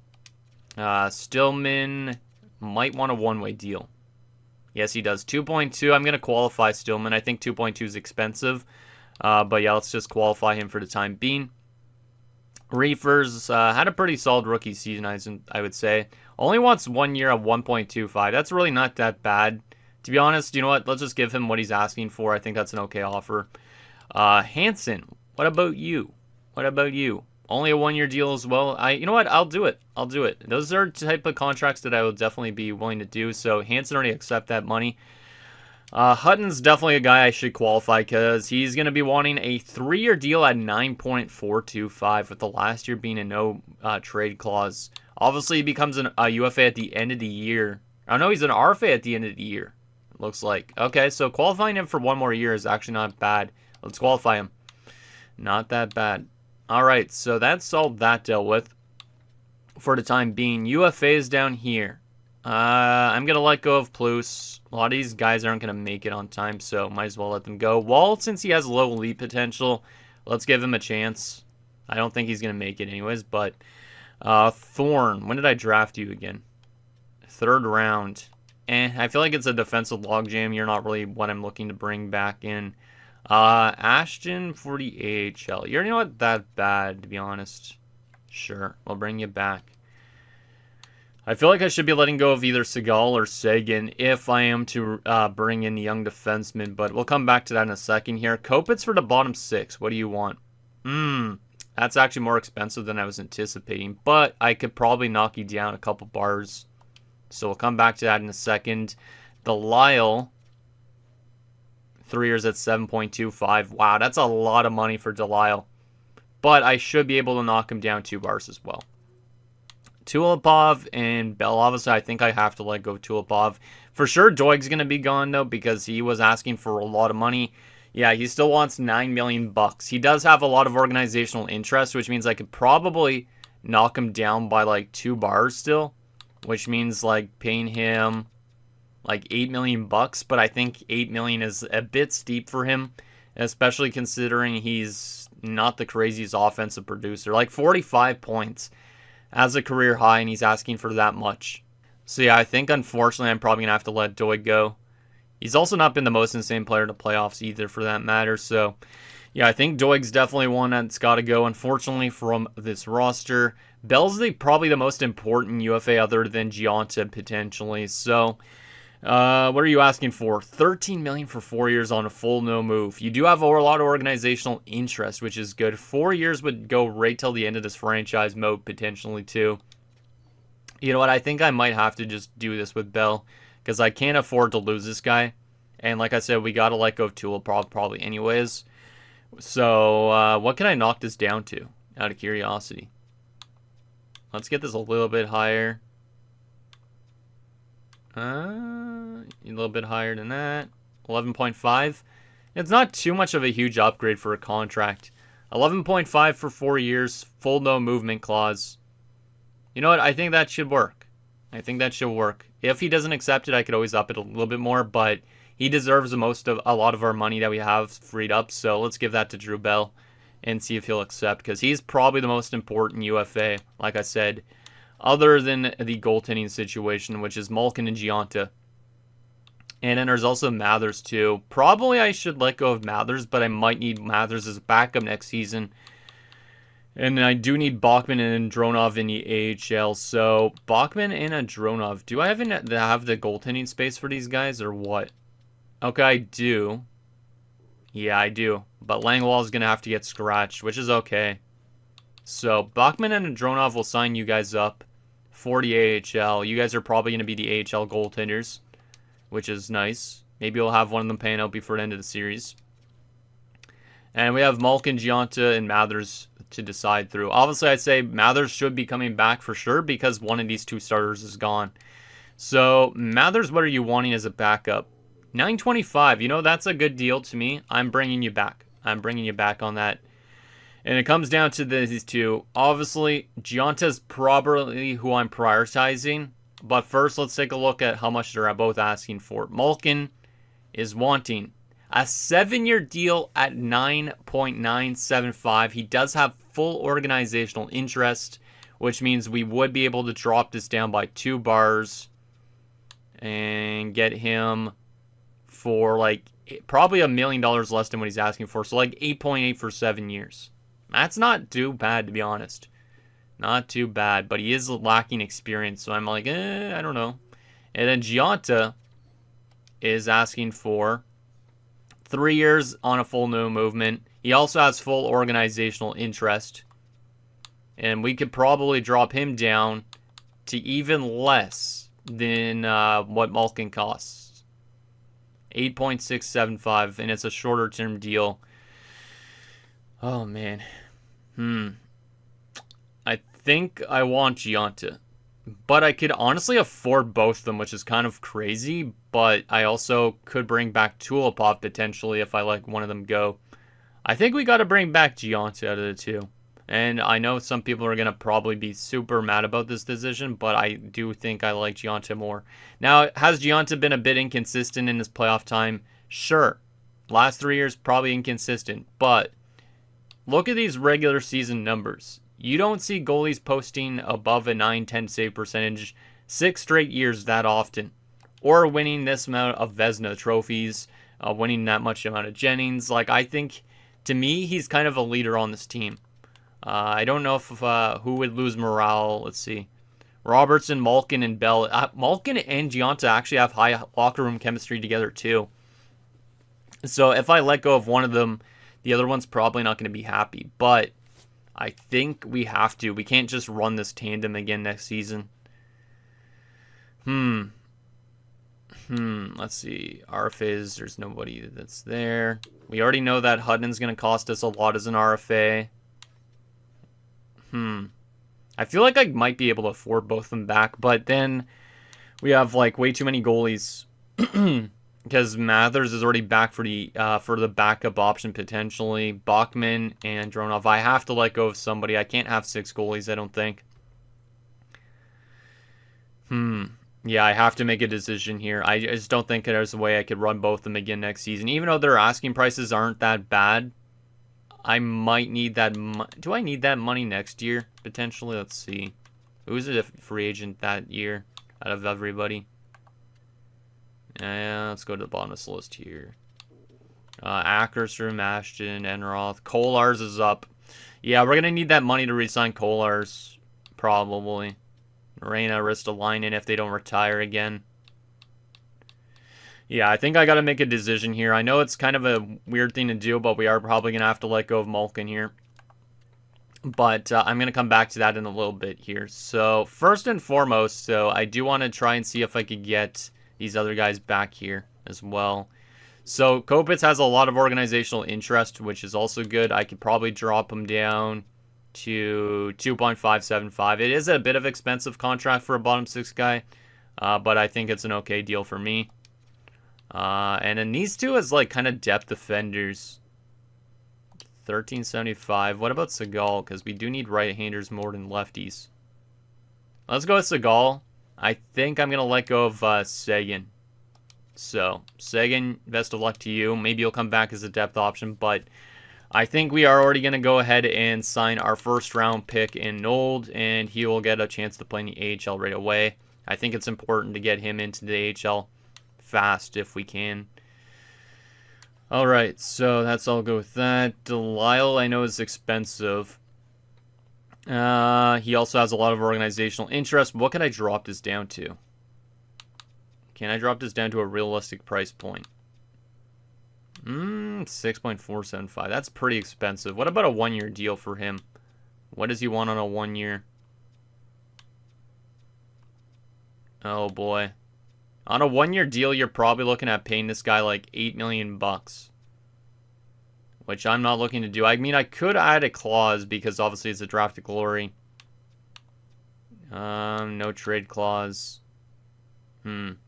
[SPEAKER 1] Stillman might want a 1-way deal. Yes, he does. 2.2. I'm going to qualify Stillman. I think 2.2 is expensive. But yeah, let's just qualify him for the time being. Reefers had a pretty solid rookie season, I would say. Only wants 1 year at 1.25. That's really not that bad. To be honest, you know what? Let's just give him what he's asking for. I think that's an okay offer. Hansen, what about you? What about you? Only a 1 year deal as well. You know what? I'll do it. I'll do it. Those are type of contracts that I will definitely be willing to do. So Hansen already accept that money. Hutton's definitely a guy I should qualify because he's going to be wanting a 3-year deal at 9.425 with the last year being a no trade clause. Obviously, he becomes a UFA at the end of the year. I know he's an RFA at the end of the year. It looks like. Okay, so qualifying him for 1 more year is actually not bad. Let's qualify him. Not that bad. All right, so that's all that dealt with for the time being. UFAs down here. I'm going to let go of Plus. A lot of these guys aren't going to make it on time, so might as well let them go. Wall, since he has low elite potential, let's give him a chance. I don't think he's going to make it anyways, but Thorne, when did I draft you again? 3rd round. I feel like it's a defensive logjam. You're not really what I'm looking to bring back in. Ashton for the AHL. You're not that bad, to be honest. Sure, we'll bring you back. I feel like I should be letting go of either Segal or Sagan if I am to bring in young defensemen, but we'll come back to that in a second here. Kopitz for the bottom 6. What do you want? That's actually more expensive than I was anticipating, but I could probably knock you down a couple bars. So we'll come back to that in a second. The Lyle, 3 years at 7.25. Wow, that's a lot of money for Delisle. But I should be able to knock him down 2 bars as well. Tulipov and Bell. Obviously, I think I have to let go of Tulipov. For sure, Doig's going to be gone, though, because he was asking for a lot of money. Yeah, he still wants $9 million. He does have a lot of organizational interest, which means I could probably knock him down by like 2 bars still, which means like paying him like $8 million. But I think $8 million is a bit steep for him, especially considering he's not the craziest offensive producer. Like 45 points as a career high, and he's asking for that much. So yeah, I think unfortunately I'm probably going to have to let Doig go. He's also not been the most insane player in the playoffs either, for that matter. So yeah, I think Doig's definitely one that's got to go, unfortunately, from this roster. Bell's probably the most important UFA other than Giunta, potentially. So what are you asking for? $13 million for 4 years on a full no move. You do have a lot of organizational interest, which is good. 4 years would go right till the end of this franchise mode, potentially, too. You know what? I think I might have to just do this with Bell, because I can't afford to lose this guy. And like I said, we got to let go of Tulipov probably anyways. So what can I knock this down to, out of curiosity? Let's get this a little bit higher. A little bit higher than that. 11.5. It's not too much of a huge upgrade for a contract. 11.5 for 4 years. Full no movement clause. You know what? I think that should work. I think that should work. If he doesn't accept it, I could always up it a little bit more, but he deserves a lot of our money that we have freed up. So let's give that to Drew Bell and see if he'll accept, because he's probably the most important UFA, like I said, other than the goaltending situation, which is Malkin and Giunta. And then there's also Mathers, too. Probably I should let go of Mathers, but I might need Mathers as a backup next season. And I do need Bachman and Dronov in the AHL. So, Bachman and Dronov. Do I have the goaltending space for these guys, or what? Okay, I do. Yeah, I do. But Langwall is going to have to get scratched, which is okay. So, Bachman and Dronov will sign you guys up for the AHL. You guys are probably going to be the AHL goaltenders, which is nice. Maybe we'll have one of them paying out before the end of the series. And we have Malkin, Giunta, and Mathers to decide through. Obviously, I'd say Mathers should be coming back for sure, because one of these 2 starters is gone. So, Mathers, what are you wanting as a backup? $9.25. You know, that's a good deal to me. I'm bringing you back. I'm bringing you back on that. And it comes down to these 2. Obviously, Giunta's probably who I'm prioritizing. But first, let's take a look at how much they're both asking for. Malkin is wanting a 7-year deal at 9.975. He does have full organizational interest, which means we would be able to drop this down by 2 bars and get him for like probably $1 million less than what he's asking for. So like 8.8 for 7 years. That's not too bad, to be honest. Not too bad, but he is lacking experience, so I'm like, I don't know. And then Giunta is asking for 3 years on a full no movement. He also has full organizational interest. And we could probably drop him down to even less than what Malkin costs. 8.675, and it's a shorter term deal. Oh, man. I think I want Giunta. But I could honestly afford both of them, which is kind of crazy. But I also could bring back Tulipov potentially if I let one of them go. I think we got to bring back Giunta out of the two. And I know some people are going to probably be super mad about this decision, but I do think I like Giunta more. Now, has Giunta been a bit inconsistent in his playoff time? Sure. Last 3 years, probably inconsistent. But look at these regular season numbers. You don't see goalies posting above a 9-10 save percentage 6 straight years that often. Or winning this amount of Vezina trophies, winning that much amount of Jennings. Like, I think, to me, he's kind of a leader on this team. I don't know if who would lose morale. Let's see. Robertson, Malkin, and Bell. Malkin and Giunta actually have high locker room chemistry together, too. So if I let go of one of them, the other one's probably not going to be happy. But I think we have to. We can't just run this tandem again next season. Let's see. RFAs, there's nobody that's there. We already know that Hutton's going to cost us a lot as an RFA. I feel like I might be able to afford both of them back, but then we have like way too many goalies. Because Mathers is already back for the backup option potentially. Bachman and Dronov. I have to let go of somebody. I can't have 6 goalies, I don't think. Yeah, I have to make a decision here. I just don't think there's a way I could run both of them again next season. Even though their asking prices aren't that bad, I might need that. Do I need that money next year potentially? Let's see. Who's a free agent that year out of everybody? Let's go to the bottom of this list here. Ackerstrom, Ashton, Enroth. Kolars is up. Yeah, we're going to need that money to re-sign Kolars. Probably. Reina, Ristolainen if they don't retire again. Yeah, I think I got to make a decision here. I know it's kind of a weird thing to do, but we are probably going to have to let go of Malkin here. But I'm going to come back to that in a little bit here. So, first and foremost, so I do want to try and see if I could get these other guys back here as well. So Kopitz has a lot of organizational interest, which is also good. I could probably drop him down to 2.575. It is a bit of an expensive contract for a bottom 6 guy, but I think it's an okay deal for me. And then these two as like kind of depth defenders. 1375. What about Seagal? Because we do need right-handers more than lefties. Let's go with Seagal. I think I'm going to let go of Sagan. So, Sagan, best of luck to you. Maybe you'll come back as a depth option, but I think we are already going to go ahead and sign our first-round pick in Nold, and he will get a chance to play in the AHL right away. I think it's important to get him into the AHL fast if we can. Alright, so that's all go with that. Delisle, I know, is expensive. He also has a lot of organizational interest. What can I drop this down to? Can I drop this down to a realistic price point? 6.475. That's pretty expensive. What about a 1-year deal for him? What does he want on a 1-year? Oh boy. On a 1-year deal, you're probably looking at paying this guy like $8 million. Which I'm not looking to do. I mean, I could add a clause because obviously it's a draft to glory. No trade clause. 1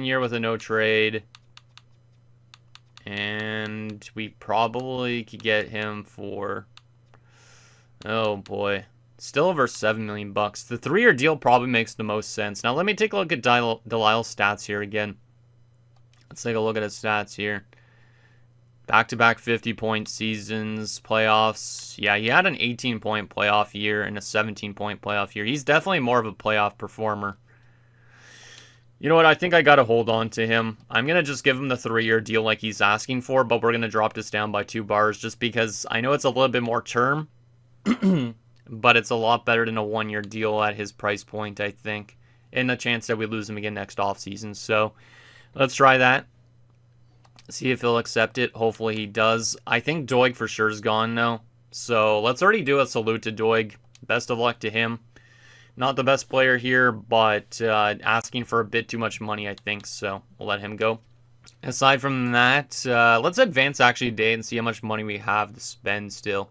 [SPEAKER 1] year with a no trade. And we probably could get him for... Oh boy. Still over $7 million. The 3-year deal probably makes the most sense. Now let me take a look at Delisle's stats here again. Let's take a look at his stats here. Back-to-back 50-point seasons, playoffs. Yeah, he had an 18-point playoff year and a 17-point playoff year. He's definitely more of a playoff performer. You know what? I think I got to hold on to him. I'm going to just give him the 3-year deal like he's asking for, but we're going to drop this down by 2 bars just because I know it's a little bit more term, but it's a lot better than a 1-year deal at his price point, I think, and the chance that we lose him again next offseason. So let's try that. See if he'll accept it. Hopefully he does. I think Doig for sure is gone now. So let's already do a salute to Doig. Best of luck to him. Not the best player here, but asking for a bit too much money, I think. So we'll let him go. Aside from that, let's advance actually today and see how much money we have to spend still.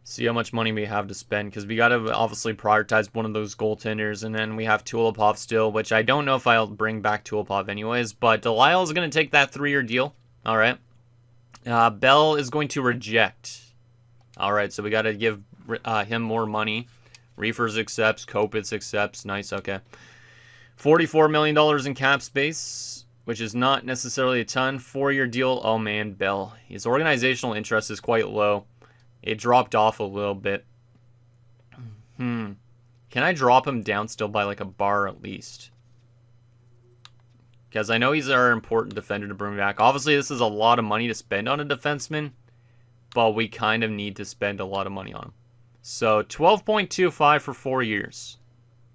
[SPEAKER 1] See how much money we have to spend, because we got to obviously prioritize one of those goaltenders, and then we have Tulipov still, which I don't know if I'll bring back Tulipov anyways, but Delisle is going to take that 3-year deal. All right. Bell is going to reject. All right, so we got to give him more money. Reefers accepts, Kopitz accepts. Nice, okay. $44 million in cap space, which is not necessarily a ton. 4-year deal. Oh, man, Bell. His organizational interest is quite low. It dropped off a little bit. Can I drop him down still by like a bar at least? Because I know he's our important defender to bring back. Obviously, this is a lot of money to spend on a defenseman, but we kind of need to spend a lot of money on him. So 12.25 for 4 years.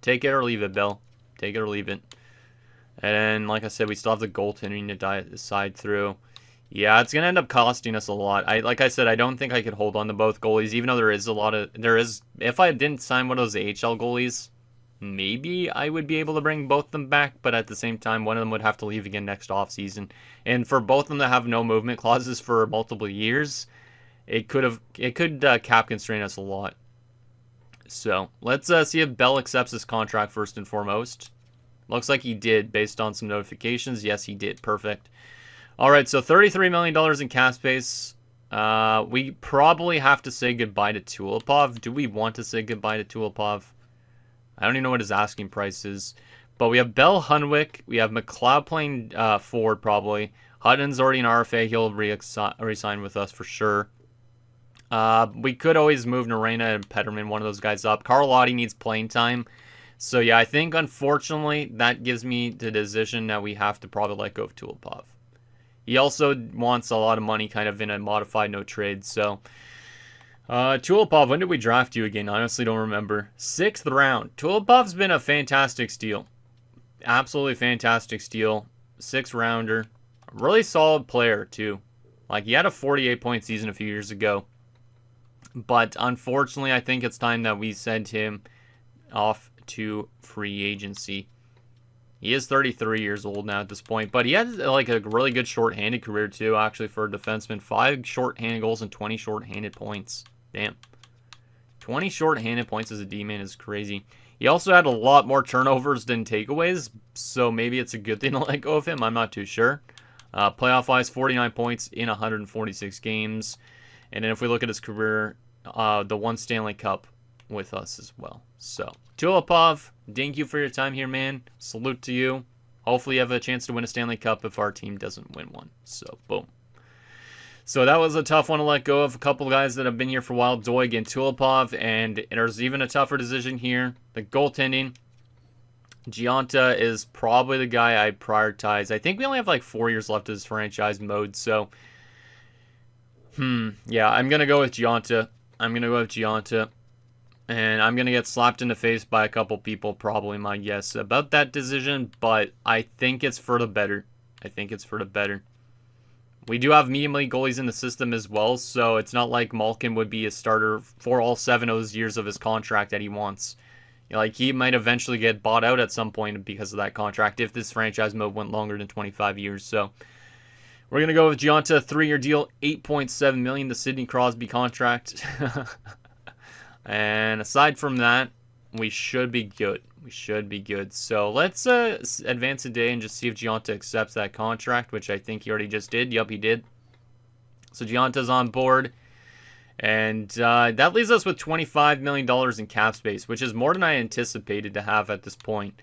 [SPEAKER 1] Take it or leave it, Bill. Take it or leave it. And like I said, we still have the goaltending to decide through. Yeah, it's gonna end up costing us a lot. Like I said, I don't think I could hold on to both goalies, even though if I didn't sign one of those AHL goalies, maybe I would be able to bring both of them back, but at the same time, one of them would have to leave again next offseason. And for both of them to have no movement clauses for multiple years, it could cap constrain us a lot. So let's see if Bell accepts his contract first and foremost. Looks like he did based on some notifications. Yes, he did. Perfect. All right, so $33 million in cap space. We probably have to say goodbye to Tulipov. Do we want to say goodbye to Tulipov? I don't even know what his asking price is. But we have Bell, Hunwick. We have McLeod playing forward probably. Hutton's already an RFA. He'll re-sign with us for sure. We could always move Narena and Petterman, one of those guys up. Carlotti needs playing time. So yeah, I think unfortunately that gives me the decision that we have to probably let go of Tulipov. He also wants a lot of money kind of in a modified no trade. So Tulipov, when did we draft you again? I honestly don't remember. 6th round. Tulipov's been a fantastic steal. Absolutely fantastic steal. 6th rounder. Really solid player too. Like he had a 48-point season a few years ago. But unfortunately, I think it's time that we send him off to free agency. He is 33 years old now at this point, but he had like a really good shorthanded career too, actually, for a defenseman. 5 shorthanded goals and 20 shorthanded points. Damn. 20 shorthanded points as a D-man is crazy. He also had a lot more turnovers than takeaways, so maybe it's a good thing to let go of him. I'm not too sure. Playoff-wise, 49 points in 146 games. And then if we look at his career, the 1 Stanley Cup with us as well. So, Tulipov, thank you for your time here, man. Salute to you. Hopefully you have a chance to win a Stanley Cup if our team doesn't win one. So, boom. So that was a tough one to let go of. A couple of guys that have been here for a while, Doig and Tulipov. And there's even a tougher decision here. The goaltending. Gionta is probably the guy I prioritize. I think we only have like 4 years left of this franchise mode. So, yeah, I'm going to go with Gionta. And I'm going to get slapped in the face by a couple people, probably my guess, about that decision. But I think it's for the better. We do have medium league goalies in the system as well. So it's not like Malkin would be a starter for all 7 of those years of his contract that he wants. Like, he might eventually get bought out at some point because of that contract if this franchise mode went longer than 25 years. So we're going to go with Gionta, 3-year deal, $8.7 million, the Sidney Crosby contract. And aside from that, we should be good. So let's advance a day and just see if Gionta accepts that contract, which I think he already just did. Yup, he did. So Gionta's on board. And that leaves us with $25 million in cap space, which is more than I anticipated to have at this point.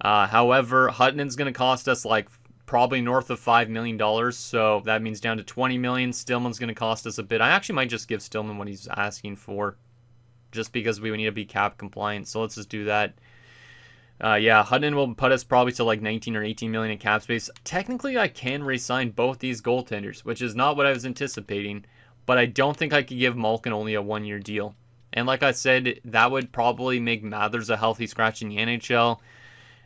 [SPEAKER 1] However, Hutton's going to cost us like probably north of $5 million, so that means down to $20 million. Stillman's going to cost us a bit. I actually might just give Stillman what he's asking for, just because we need to be cap compliant, so let's just do that. Yeah, Hutton will put us probably to like 19 or 18 million in cap space. Technically, I can re-sign both these goaltenders, which is not what I was anticipating, but I don't think I could give Malkin only a 1-year deal. And like I said, that would probably make Mathers a healthy scratch in the NHL.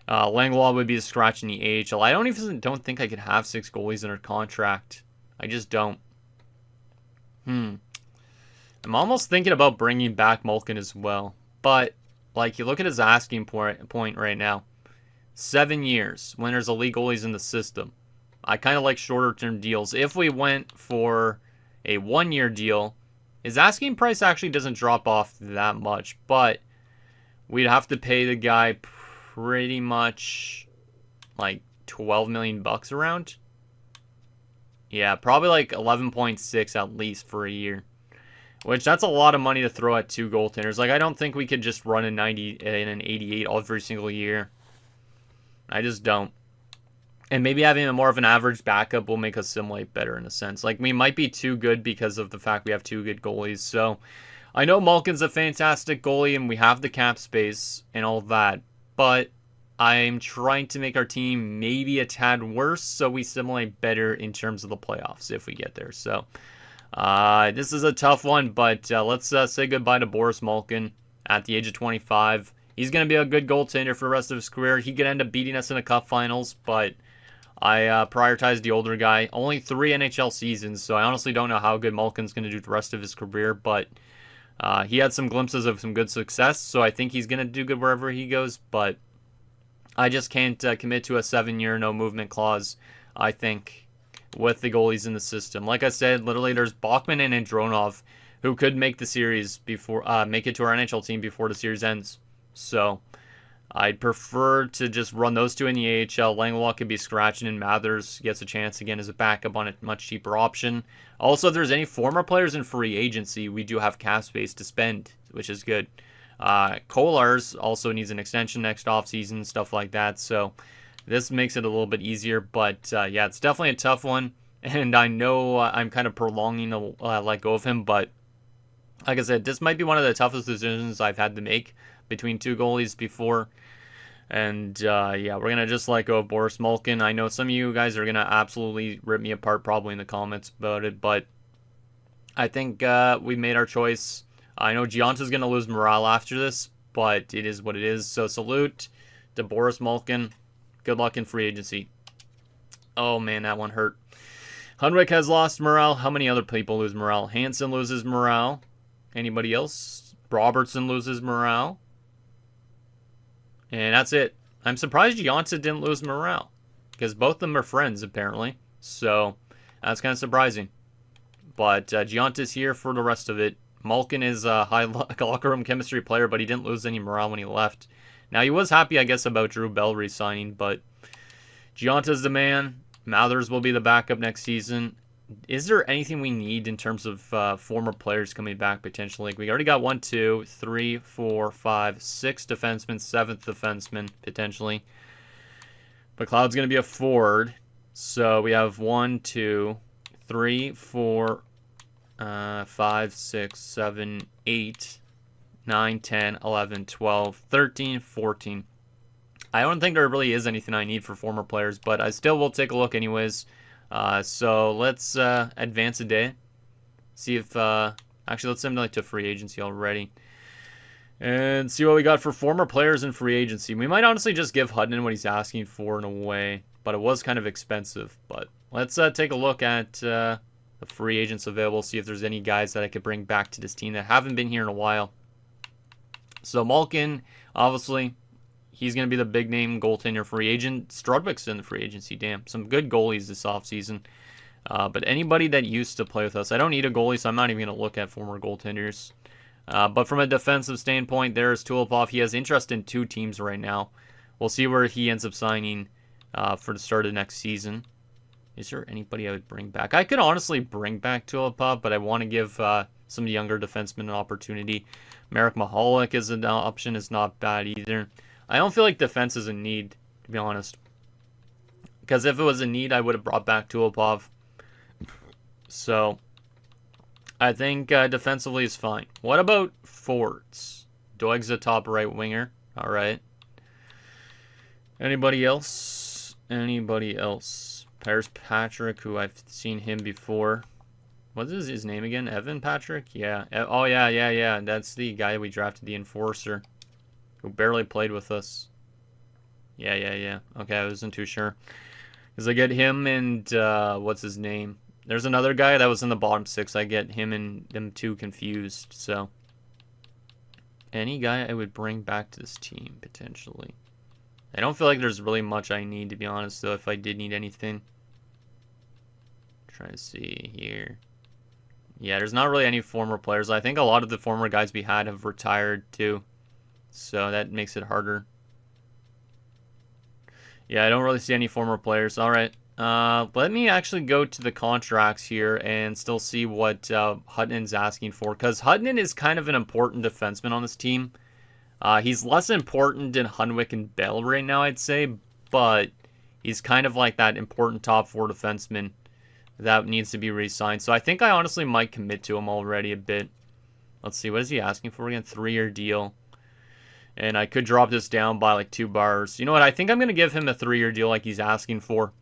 [SPEAKER 1] Langlois would be a scratch in the AHL. I don't think I could have 6 goalies under contract. I just don't. I'm almost thinking about bringing back Malkin as well, but like, you look at his asking point right now. 7 years when there's elite goalies in the system. I kind of like shorter term deals. If we went for a 1-year deal, his asking price actually doesn't drop off that much, but we'd have to pay the guy pretty much like 12 million bucks around. Yeah, probably like 11.6 at least for a year. Which, that's a lot of money to throw at 2 goaltenders. Like, I don't think we could just run a 90 and an 88 every single year. I just don't. And maybe having a more of an average backup will make us assimilate better in a sense. Like, we might be too good because of the fact we have 2 good goalies. So, I know Malkin's a fantastic goalie and we have the cap space and all that. But I'm trying to make our team maybe a tad worse so we assimilate better in terms of the playoffs if we get there. So, this is a tough one, but let's say goodbye to Boris Malkin at the age of 25. He's going to be a good goaltender for the rest of his career. He could end up beating us in the cup finals, but I prioritize the older guy. Only 3 NHL seasons, so I honestly don't know how good Malkin's going to do the rest of his career, but he had some glimpses of some good success, so I think he's going to do good wherever he goes, but I just can't commit to a 7-year no movement clause, I think, with the goalies in the system. Like I said, literally there's Bachman and Andronov who could make the series before make it to our NHL team before the series ends. So I'd prefer to just run those 2 in the AHL. Langlois could be scratching and Mathers gets a chance again as a backup on a much cheaper option. Also, if there's any former players in free agency, we do have cap space to spend, which is good. Kolars also needs an extension next offseason, stuff like that. So this makes it a little bit easier, but yeah, it's definitely a tough one, and I know I'm kind of prolonging to let go of him, but like I said, this might be one of the toughest decisions I've had to make between 2 goalies before, and yeah, we're going to just let go of Boris Malkin. I know some of you guys are going to absolutely rip me apart probably in the comments about it, but I think we made our choice. I know Gionta's going to lose morale after this, but it is what it is, so salute to Boris Malkin. Good luck in free agency. Oh, man, that one hurt. Hunwick has lost morale. How many other people lose morale? Hansen loses morale. Anybody else? Robertson loses morale. And that's it. I'm surprised Gionta didn't lose morale, because both of them are friends, apparently. So, that's kind of surprising. But Gionta's here for the rest of it. Malkin is a high locker room chemistry player, but he didn't lose any morale when he left. Now, he was happy, I guess, about Drew Bell re-signing, but Gionta's the man. Mathers will be the backup next season. Is there anything we need in terms of former players coming back potentially? We already got 1, 2, 3, 4, 5, 6 defensemen, 7th defenseman potentially. McLeod's going to be a forward. So we have 1, 2, 3, 4, 5, 6, 7, 8, 9, 10, 11, 12, 13, 14. I don't think there really is anything I need for former players, but I still will take a look anyways. So let's advance a day. See if... actually, let's simulate to free agency already. And see what we got for former players in free agency. We might honestly just give Hutton what he's asking for in a way, but it was kind of expensive. But let's take a look at the free agents available, see if there's any guys that I could bring back to this team that haven't been here in a while. So Malkin, obviously, he's going to be the big name goaltender free agent. Strudwick's in the free agency, damn. Some good goalies this offseason. But anybody that used to play with us, I don't need a goalie, so I'm not even going to look at former goaltenders. But from a defensive standpoint, there's Tulipov. He has interest in 2 teams right now. We'll see where he ends up signing for the start of next season. Is there anybody I would bring back? I could honestly bring back Tulipov, but I want to give some younger defensemen an opportunity. Marek Mahalik as an option is not bad either. I don't feel like defense is a need, to be honest. Because if it was a need, I would have brought back Tulipov. So, I think defensively is fine. What about forwards? Doig's a top right winger. Alright. Anybody else? Anybody else? There's Patrick, who I've seen him before. What is his name again? Evan Patrick? Yeah. Oh, yeah. That's the guy we drafted, the enforcer, who barely played with us. Yeah. Okay, I wasn't too sure. Because I get him and, what's his name? There's another guy that was in the bottom 6. I get him and them two confused, so. Any guy I would bring back to this team, potentially. I don't feel like there's really much I need, to be honest, though, if I did need anything. Trying to see here. Yeah, there's not really any former players. I think a lot of the former guys we had have retired too. So that makes it harder. Yeah, I don't really see any former players. All right. Let me actually go to the contracts here and still see what Hutton's asking for. Because Hutton is kind of an important defenseman on this team. He's less important than Hunwick and Bell right now, I'd say. But he's kind of like that important top 4 defenseman that needs to be re-signed. So I think I honestly might commit to him already a bit. Let's see, what is he asking for again? 3-year deal. And I could drop this down by like 2 bars. You know what? I think I'm going to give him a 3-year deal like he's asking for.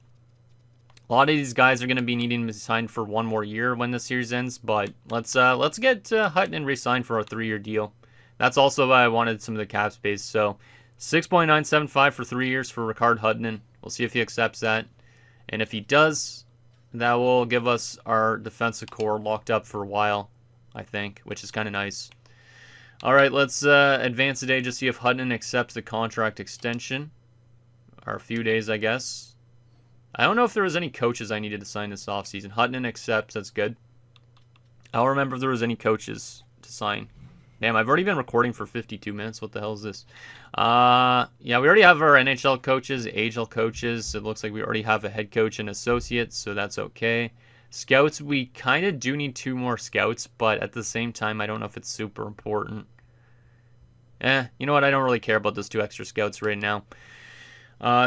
[SPEAKER 1] A lot of these guys are going to be needing to sign for 1 more year when the series ends. But let's get Hutton re-signed for a 3-year deal. That's also why I wanted some of the cap space. So 6.975 for 3 years for Ricard Hutton. We'll see if he accepts that. And if he does, that will give us our defensive core locked up for a while, I think, which is kind of nice. All right, let's advance today to see if Hutton accepts the contract extension. Or a few days, I guess. I don't know if there was any coaches I needed to sign this offseason. Hutton accepts, that's good. I don't remember if there was any coaches to sign. Damn, I've already been recording for 52 minutes. What the hell is this? Yeah, we already have our NHL coaches, AHL coaches. It looks like we already have a head coach and associates, so that's okay. Scouts, we kind of do need 2 more scouts, but at the same time, I don't know if it's super important. You know what? I don't really care about those 2 extra scouts right now.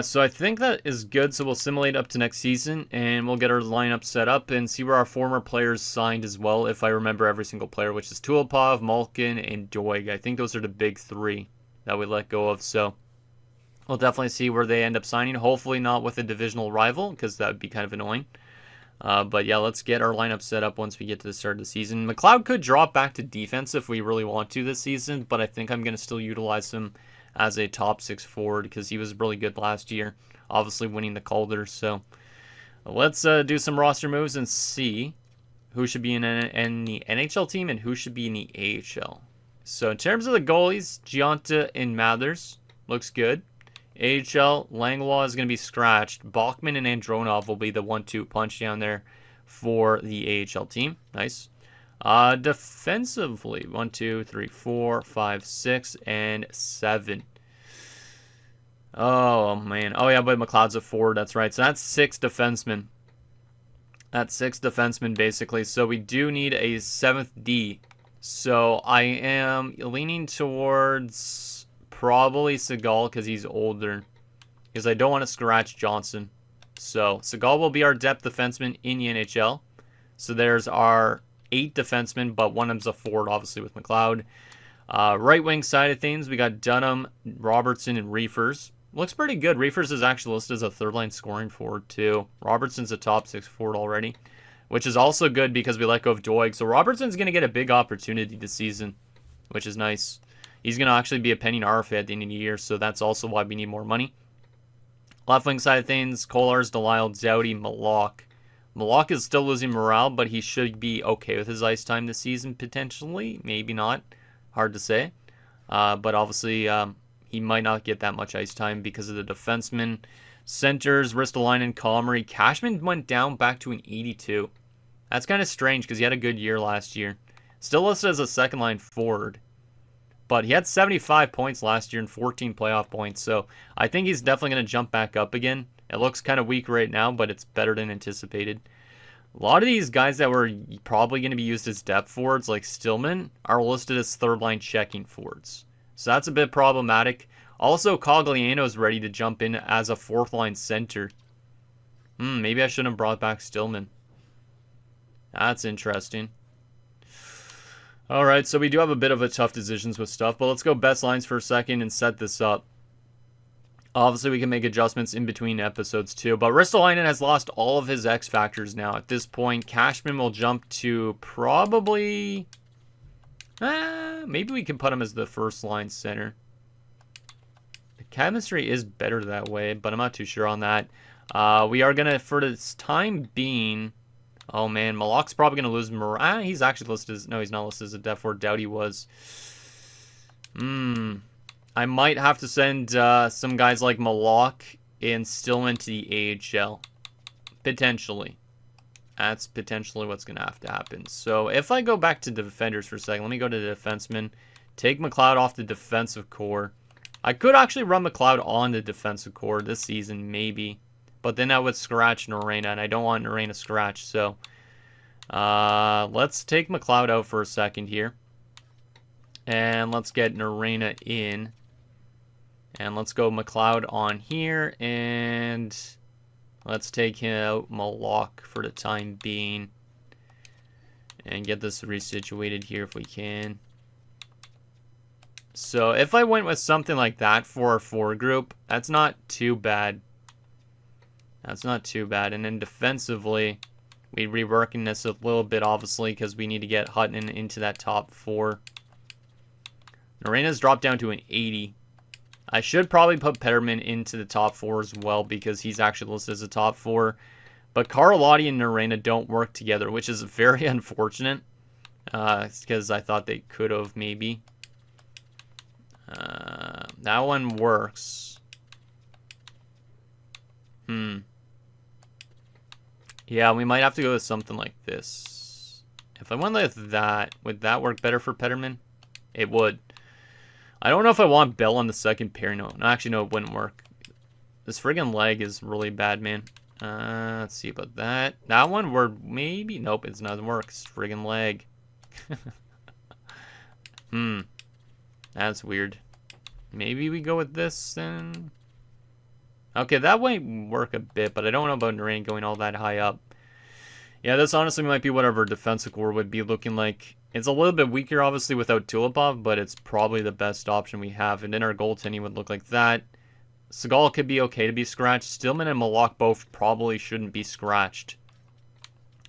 [SPEAKER 1] So I think that is good. So we'll simulate up to next season, and we'll get our lineup set up and see where our former players signed as well, if I remember every single player, which is Tulipov, Malkin, and Doig. I think those are the big 3 that we let go of. So we'll definitely see where they end up signing. Hopefully not with a divisional rival, because that would be kind of annoying. But yeah, let's get our lineup set up once we get to the start of the season. McLeod could drop back to defense if we really want to this season, but I think I'm going to still utilize him as a top 6 forward because he was really good last year, obviously winning the Calder. So let's do some roster moves and see who should be in the NHL team and who should be in the AHL. So in terms of the goalies, Gionta and Mathers looks good. AHL, Langlois is going to be scratched. Bachman and Andronov will be the 1-2 punch down there for the AHL team. Nice. Defensively, 1, 2, 3, 4, 5, 6, and 7. Oh, man. Oh, yeah, but McLeod's a forward. That's right. So that's 6 defensemen. That's 6 defensemen, basically. So we do need a 7th D. So I am leaning towards probably Seagal because he's older. Because I don't want to scratch Johnson. So Seagal will be our depth defenseman in the NHL. So there's our 8 defensemen, but one of them's a forward, obviously, with McLeod. Right wing side of things, we got Dunham, Robertson, and Reefers. Looks pretty good. Reefers is actually listed as a 3rd-line scoring forward, too. Robertson's a top 6 forward already, which is also good because we let go of Doig. So Robertson's going to get a big opportunity this season, which is nice. He's going to actually be a penny RFA at the end of the year, so that's also why we need more money. Left wing side of things, Kolars, Delisle, Doughty, Malak. Malak is still losing morale, but he should be okay with his ice time this season, potentially. Maybe not. Hard to say. But obviously, he might not get that much ice time because of the defensemen. Centers, Ristolainen, Comrie. Cashman went down back to an 82. That's kind of strange because he had a good year last year. Still listed as a 2nd-line forward. But he had 75 points last year and 14 playoff points. So I think he's definitely going to jump back up again. It looks kind of weak right now, but it's better than anticipated. A lot of these guys that were probably going to be used as depth forwards, like Stillman, are listed as 3rd-line checking forwards. So that's a bit problematic. Also, Cogliano's ready to jump in as a 4th-line center. Maybe I shouldn't have brought back Stillman. That's interesting. Alright, so we do have a bit of a tough decisions with stuff, but let's go best lines for a second and set this up. Obviously, we can make adjustments in between episodes too. But Ristolainen has lost all of his X factors now. At this point, Cashman will jump to probably... maybe we can put him as the first line center. The chemistry is better that way, but I'm not too sure on that. We are going to, for this time being... Oh man, Malak's probably going to lose... he's actually listed as... No, he's not listed as a depth forward. Doughty was... I might have to send some guys like Malak and Stillman to the AHL. Potentially. That's potentially what's going to have to happen. So if I go back to the defenders for a second, let me go to the defensemen. Take McLeod off the defensive core. I could actually run McLeod on the defensive core this season, maybe. But then I would scratch Norena, and I don't want Norena scratch. So let's take McLeod out for a second here. And let's get Norena in. And let's go McLeod on here. And let's take him out Malak for the time being. And get this resituated here if we can. So if I went with something like that for our forward group, that's not too bad. That's not too bad. And then defensively, we're reworking this a little bit, obviously, because we need to get Hutton into that top 4. Norena's dropped down to an 80. I should probably put Petterman into the top 4 as well because he's actually listed as a top 4. But Carlotti and Norena don't work together, which is very unfortunate. Because I thought they could have maybe. That one works. Yeah, we might have to go with something like this. If I went with that, would that work better for Petterman? It would. I don't know if I want Bell on the second pair. No, actually, no, it wouldn't work. This friggin' leg is really bad, man. Let's see about that. That one would maybe... Nope, it doesn't work. It's friggin' leg. That's weird. Maybe we go with this then. Okay, that might work a bit, but I don't know about Noreen going all that high up. Yeah, this honestly might be whatever defensive core would be looking like. It's a little bit weaker, obviously, without Tulipov, but it's probably the best option we have. And then our goaltending would look like that. Seagal could be okay to be scratched. Stillman and Malak both probably shouldn't be scratched.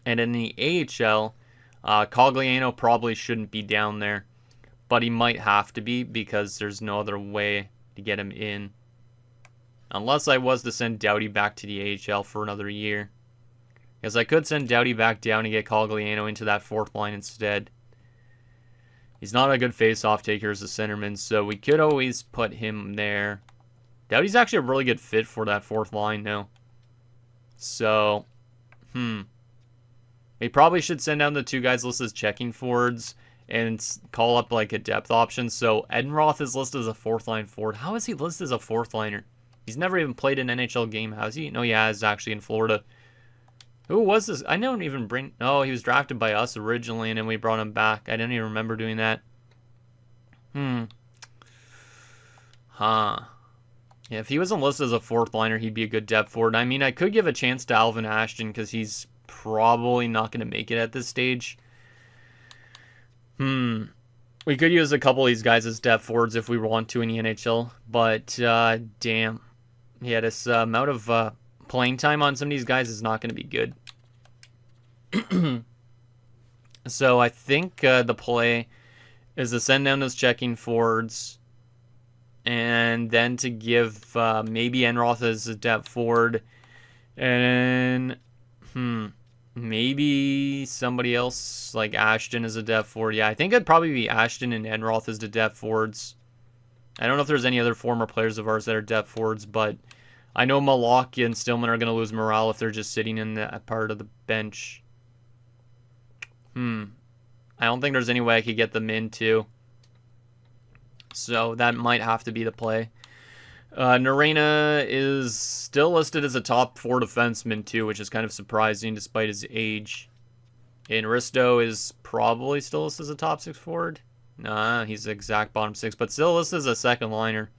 [SPEAKER 1] And in the AHL, Cogliano probably shouldn't be down there. But he might have to be because there's no other way to get him in. Unless I was to send Doughty back to the AHL for another year. Because I could send Doughty back down and get Cogliano into that 4th line instead. He's not a good face-off taker as a centerman, so we could always put him there. Doughty's actually a really good fit for that 4th line now. So, we probably should send down the 2 guys listed as checking forwards and call up like a depth option. So Edenroth is listed as a 4th line forward. How is he listed as a 4th liner? He's never even played an NHL game, has he? No, yeah, he's actually in Florida. Who was this? I don't even bring... Oh, he was drafted by us originally, and then we brought him back. I didn't even remember doing that. Yeah, if he wasn't listed as a 4th liner, he'd be a good depth forward. I mean, I could give a chance to Alvin Ashton, because he's probably not going to make it at this stage. We could use a couple of these guys as depth forwards if we want to in the NHL. But, damn. Yeah, this amount of... playing time on some of these guys is not going to be good. So I think the play is to send down those checking forwards and then to give maybe Enroth as a depth forward and maybe somebody else like Ashton as a depth forward. Yeah, I think it'd probably be Ashton and Enroth as the depth forwards. I don't know if there's any other former players of ours that are depth forwards, but I know Malak and Stillman are going to lose morale if they're just sitting in that part of the bench. I don't think there's any way I could get them in, too. So that might have to be the play. Norena is still listed as a top 4 defenseman, too, which is kind of surprising despite his age. And Risto is probably still listed as a top 6 forward. Nah, he's the exact bottom 6, but still listed as a 2nd liner.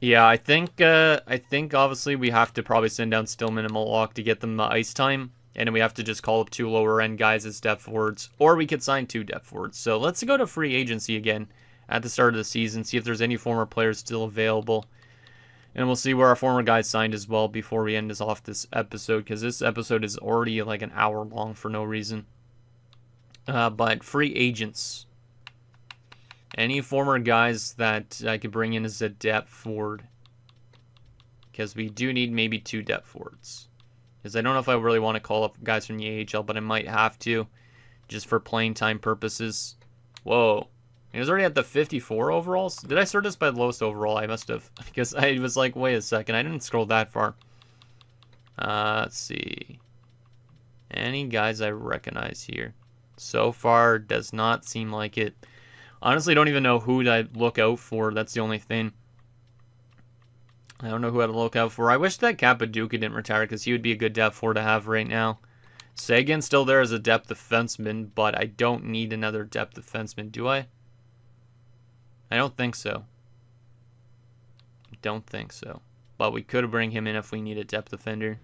[SPEAKER 1] Yeah, I think obviously we have to probably send down Stillman and Malak to get them the ice time. And then we have to just call up 2 lower end guys as depth forwards. Or we could sign 2 depth forwards. So let's go to free agency again. at the start of the season, see if there's any former players still available. And we'll see where our former guys signed as well before we end off this episode, because this episode is already like an hour long for no reason. But free agents. Any former guys that I could bring in as a depth forward. Because we do need maybe 2 depth forwards. Because I don't know if I really want to call up guys from the AHL, but I might have to. Just for playing time purposes. Whoa. He was already at the 54 overalls? Did I start this by the lowest overall? I must have. Because I was like, wait a second. I didn't scroll that far. Let's see. Any guys I recognize here? So far, does not seem like it. Honestly, don't even know who to look out for. That's the only thing. I don't know who I'd look out for. I wish that Cappaduca didn't retire because he would be a good depth forward to have right now. Sagan's still there as a depth defenseman, but I don't need another depth defenseman, do I? I don't think so. Don't think so. But we could bring him in if we need a depth defender.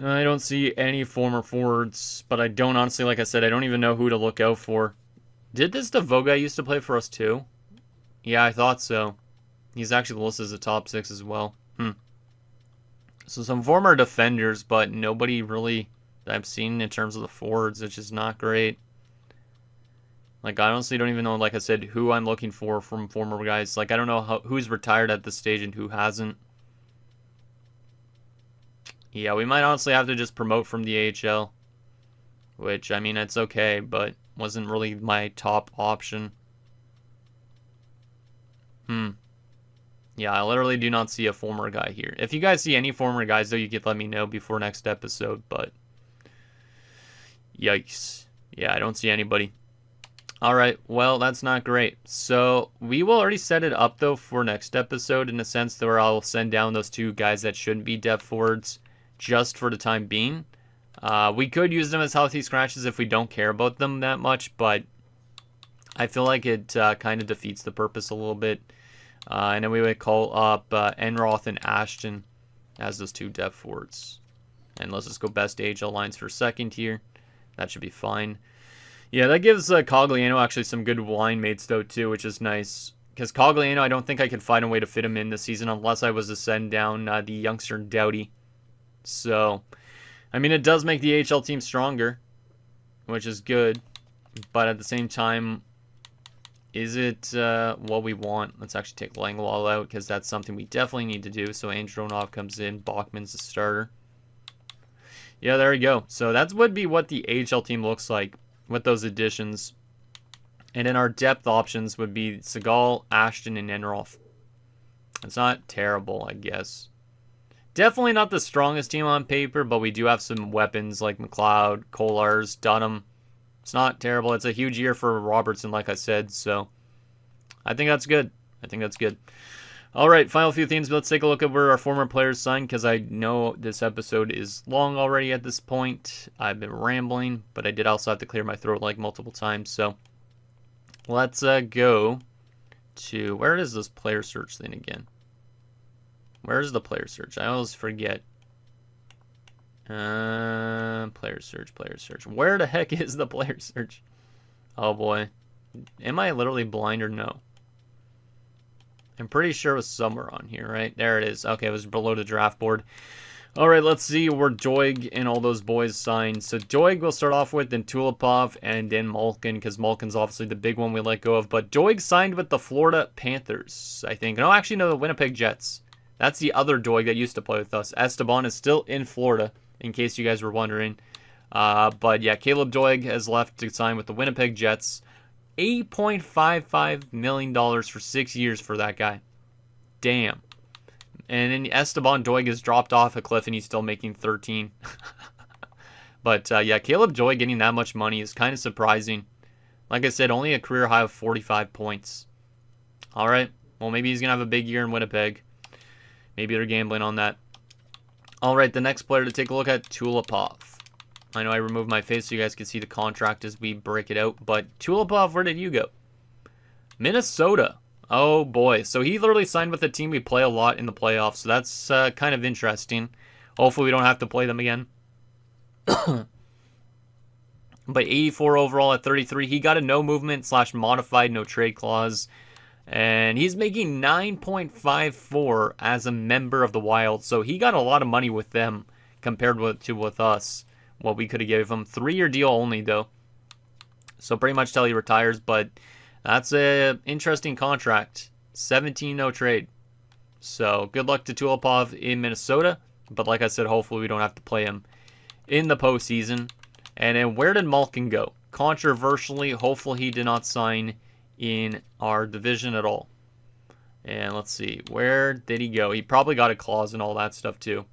[SPEAKER 1] I don't see any former forwards, but I don't honestly, like I said, I don't even know who to look out for. Did this DeVoe guy used to play for us too? Yeah, I thought so. He's actually listed as a top 6 as well. So some former defenders, but nobody really that I've seen in terms of the forwards, which is not great. Like, I honestly don't even know, like I said, who I'm looking for from former guys. Like, I don't know who's retired at this stage and who hasn't. Yeah, we might honestly have to just promote from the AHL. Which, I mean, it's okay, but wasn't really my top option. Yeah, I literally do not see a former guy here. If you guys see any former guys, though, you could let me know before next episode, but yikes. Yeah, I don't see anybody. Alright, well, that's not great. So, we will already set it up, though, for next episode, in a sense where I'll send down those 2 guys that shouldn't be depth forwards, just for the time being. We could use them as healthy scratches if we don't care about them that much, but I feel like it kind of defeats the purpose a little bit. And then we would call up Enroth and Ashton as those 2 depth forwards. And let's just go best AHL lines for second here. That should be fine. Yeah, that gives Cogliano actually some good line mates, though, too, which is nice. Because Cogliano, I don't think I could find a way to fit him in this season unless I was to send down the youngster Doughty. So, I mean, it does make the AHL team stronger, which is good. But at the same time, is it what we want? Let's actually take Langwall out because that's something we definitely need to do. So Andronov comes in. Bachman's the starter. Yeah, there we go. So that would be what the AHL team looks like with those additions. And then our depth options would be Segal, Ashton, and Enroth. It's not terrible, I guess. Definitely not the strongest team on paper, but we do have some weapons like McLeod, Kolars, Dunham. It's not terrible. It's a huge year for Robertson, like I said, so I think that's good. All right, final few things. Let's take a look at where our former players signed, because I know this episode is long already at this point. I've been rambling, but I did also have to clear my throat like multiple times, so let's go to, where is this player search thing again? Where is the player search? I always forget. Player search. Where the heck is the player search? Oh boy. Am I literally blind or no? I'm pretty sure it was somewhere on here, right? There it is. Okay, it was below the draft board. Alright, let's see where Doig and all those boys signed. So Doig we'll start off with, then Tulipov, and then Malkin, because Malkin's obviously the big one we let go of. But Doig signed with the Florida Panthers, I think. No, actually, no, the Winnipeg Jets. That's the other Doig that used to play with us. Esteban is still in Florida, in case you guys were wondering. But yeah, Caleb Doig has left to sign with the Winnipeg Jets. $8.55 million for 6 years for that guy. Damn. And then Esteban Doig has dropped off a cliff and he's still making 13. But yeah, Caleb Doig getting that much money is kind of surprising. Like I said, only a career high of 45 points. Alright, well maybe he's going to have a big year in Winnipeg. Maybe they're gambling on that. Alright, the next player to take a look at, Tulipov. I know I removed my face so you guys can see the contract as we break it out. But Tulipov, where did you go? Minnesota. Oh boy. So he literally signed with a team we play a lot in the playoffs. So that's kind of interesting. Hopefully we don't have to play them again. But 84 overall at 33. He got a no movement / modified no trade clause. And he's making 9.54 as a member of the Wild. So he got a lot of money with them compared with us. What we could have gave him. 3-year deal only, though. So pretty much till he retires. But that's an interesting contract. 17 no trade. So good luck to Tulipov in Minnesota. But like I said, hopefully we don't have to play him in the postseason. And then where did Malkin go? Controversially, hopefully he did not sign in our division at all. And let's see, where did he go? He probably got a clause and all that stuff too.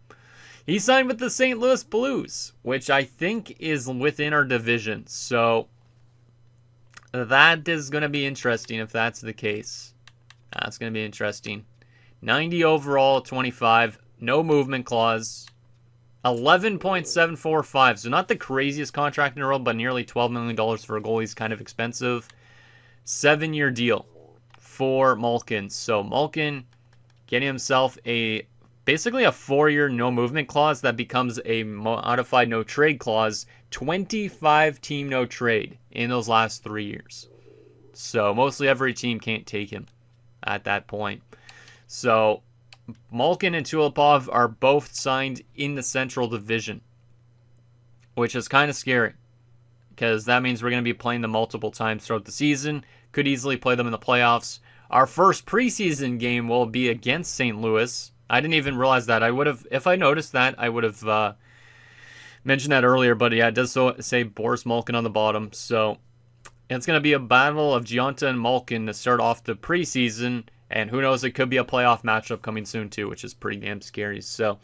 [SPEAKER 1] He signed with the St. Louis Blues, which I think is within our division. So that is going to be interesting if that's the case. That's going to be interesting. 90 overall, 25, no movement clause. 11.745, so not the craziest contract in the world, but nearly $12 million for a goalie is kind of expensive. 7-year deal for Malkin. So Malkin getting himself basically a 4-year no movement clause that becomes a modified no trade clause. 25 team no trade in those last 3 years. So mostly every team can't take him at that point. So Malkin and Tulipov are both signed in the Central Division, which is kind of scary because that means we're going to be playing them multiple times throughout the season. Could easily play them in the playoffs. Our first preseason game will be against St. Louis. I didn't even realize that. I would have, if I noticed that, I would have mentioned that earlier. But yeah, it does say Boris Malkin on the bottom. So it's going to be a battle of Gionta and Malkin to start off the preseason. And who knows, it could be a playoff matchup coming soon too, which is pretty damn scary. So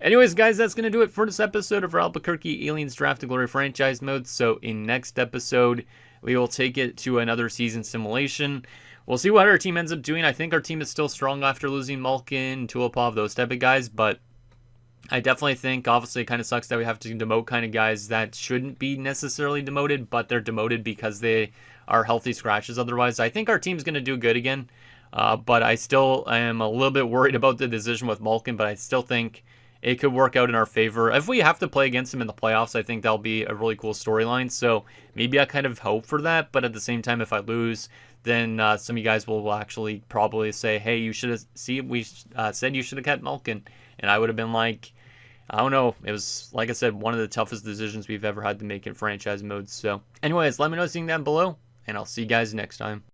[SPEAKER 1] anyways, guys, that's going to do it for this episode of our Albuquerque Aliens Draft to Glory franchise mode. So in next episode, we will take it to another season simulation. We'll see what our team ends up doing. I think our team is still strong after losing Malkin, Tulipov, those type of guys. But I definitely think, obviously, it kind of sucks that we have to demote kind of guys that shouldn't be necessarily demoted, but they're demoted because they are healthy scratches otherwise. I think our team's going to do good again. But I still am a little bit worried about the decision with Malkin, but I still think it could work out in our favor. If we have to play against him in the playoffs, I think that'll be a really cool storyline. So maybe I kind of hope for that, but at the same time, if I lose, then some of you guys will actually probably say, hey, you should have, we said you should have kept Malkin. And I would have been like, I don't know. It was, like I said, one of the toughest decisions we've ever had to make in franchise mode. So anyways, let me know what you think down below, and I'll see you guys next time.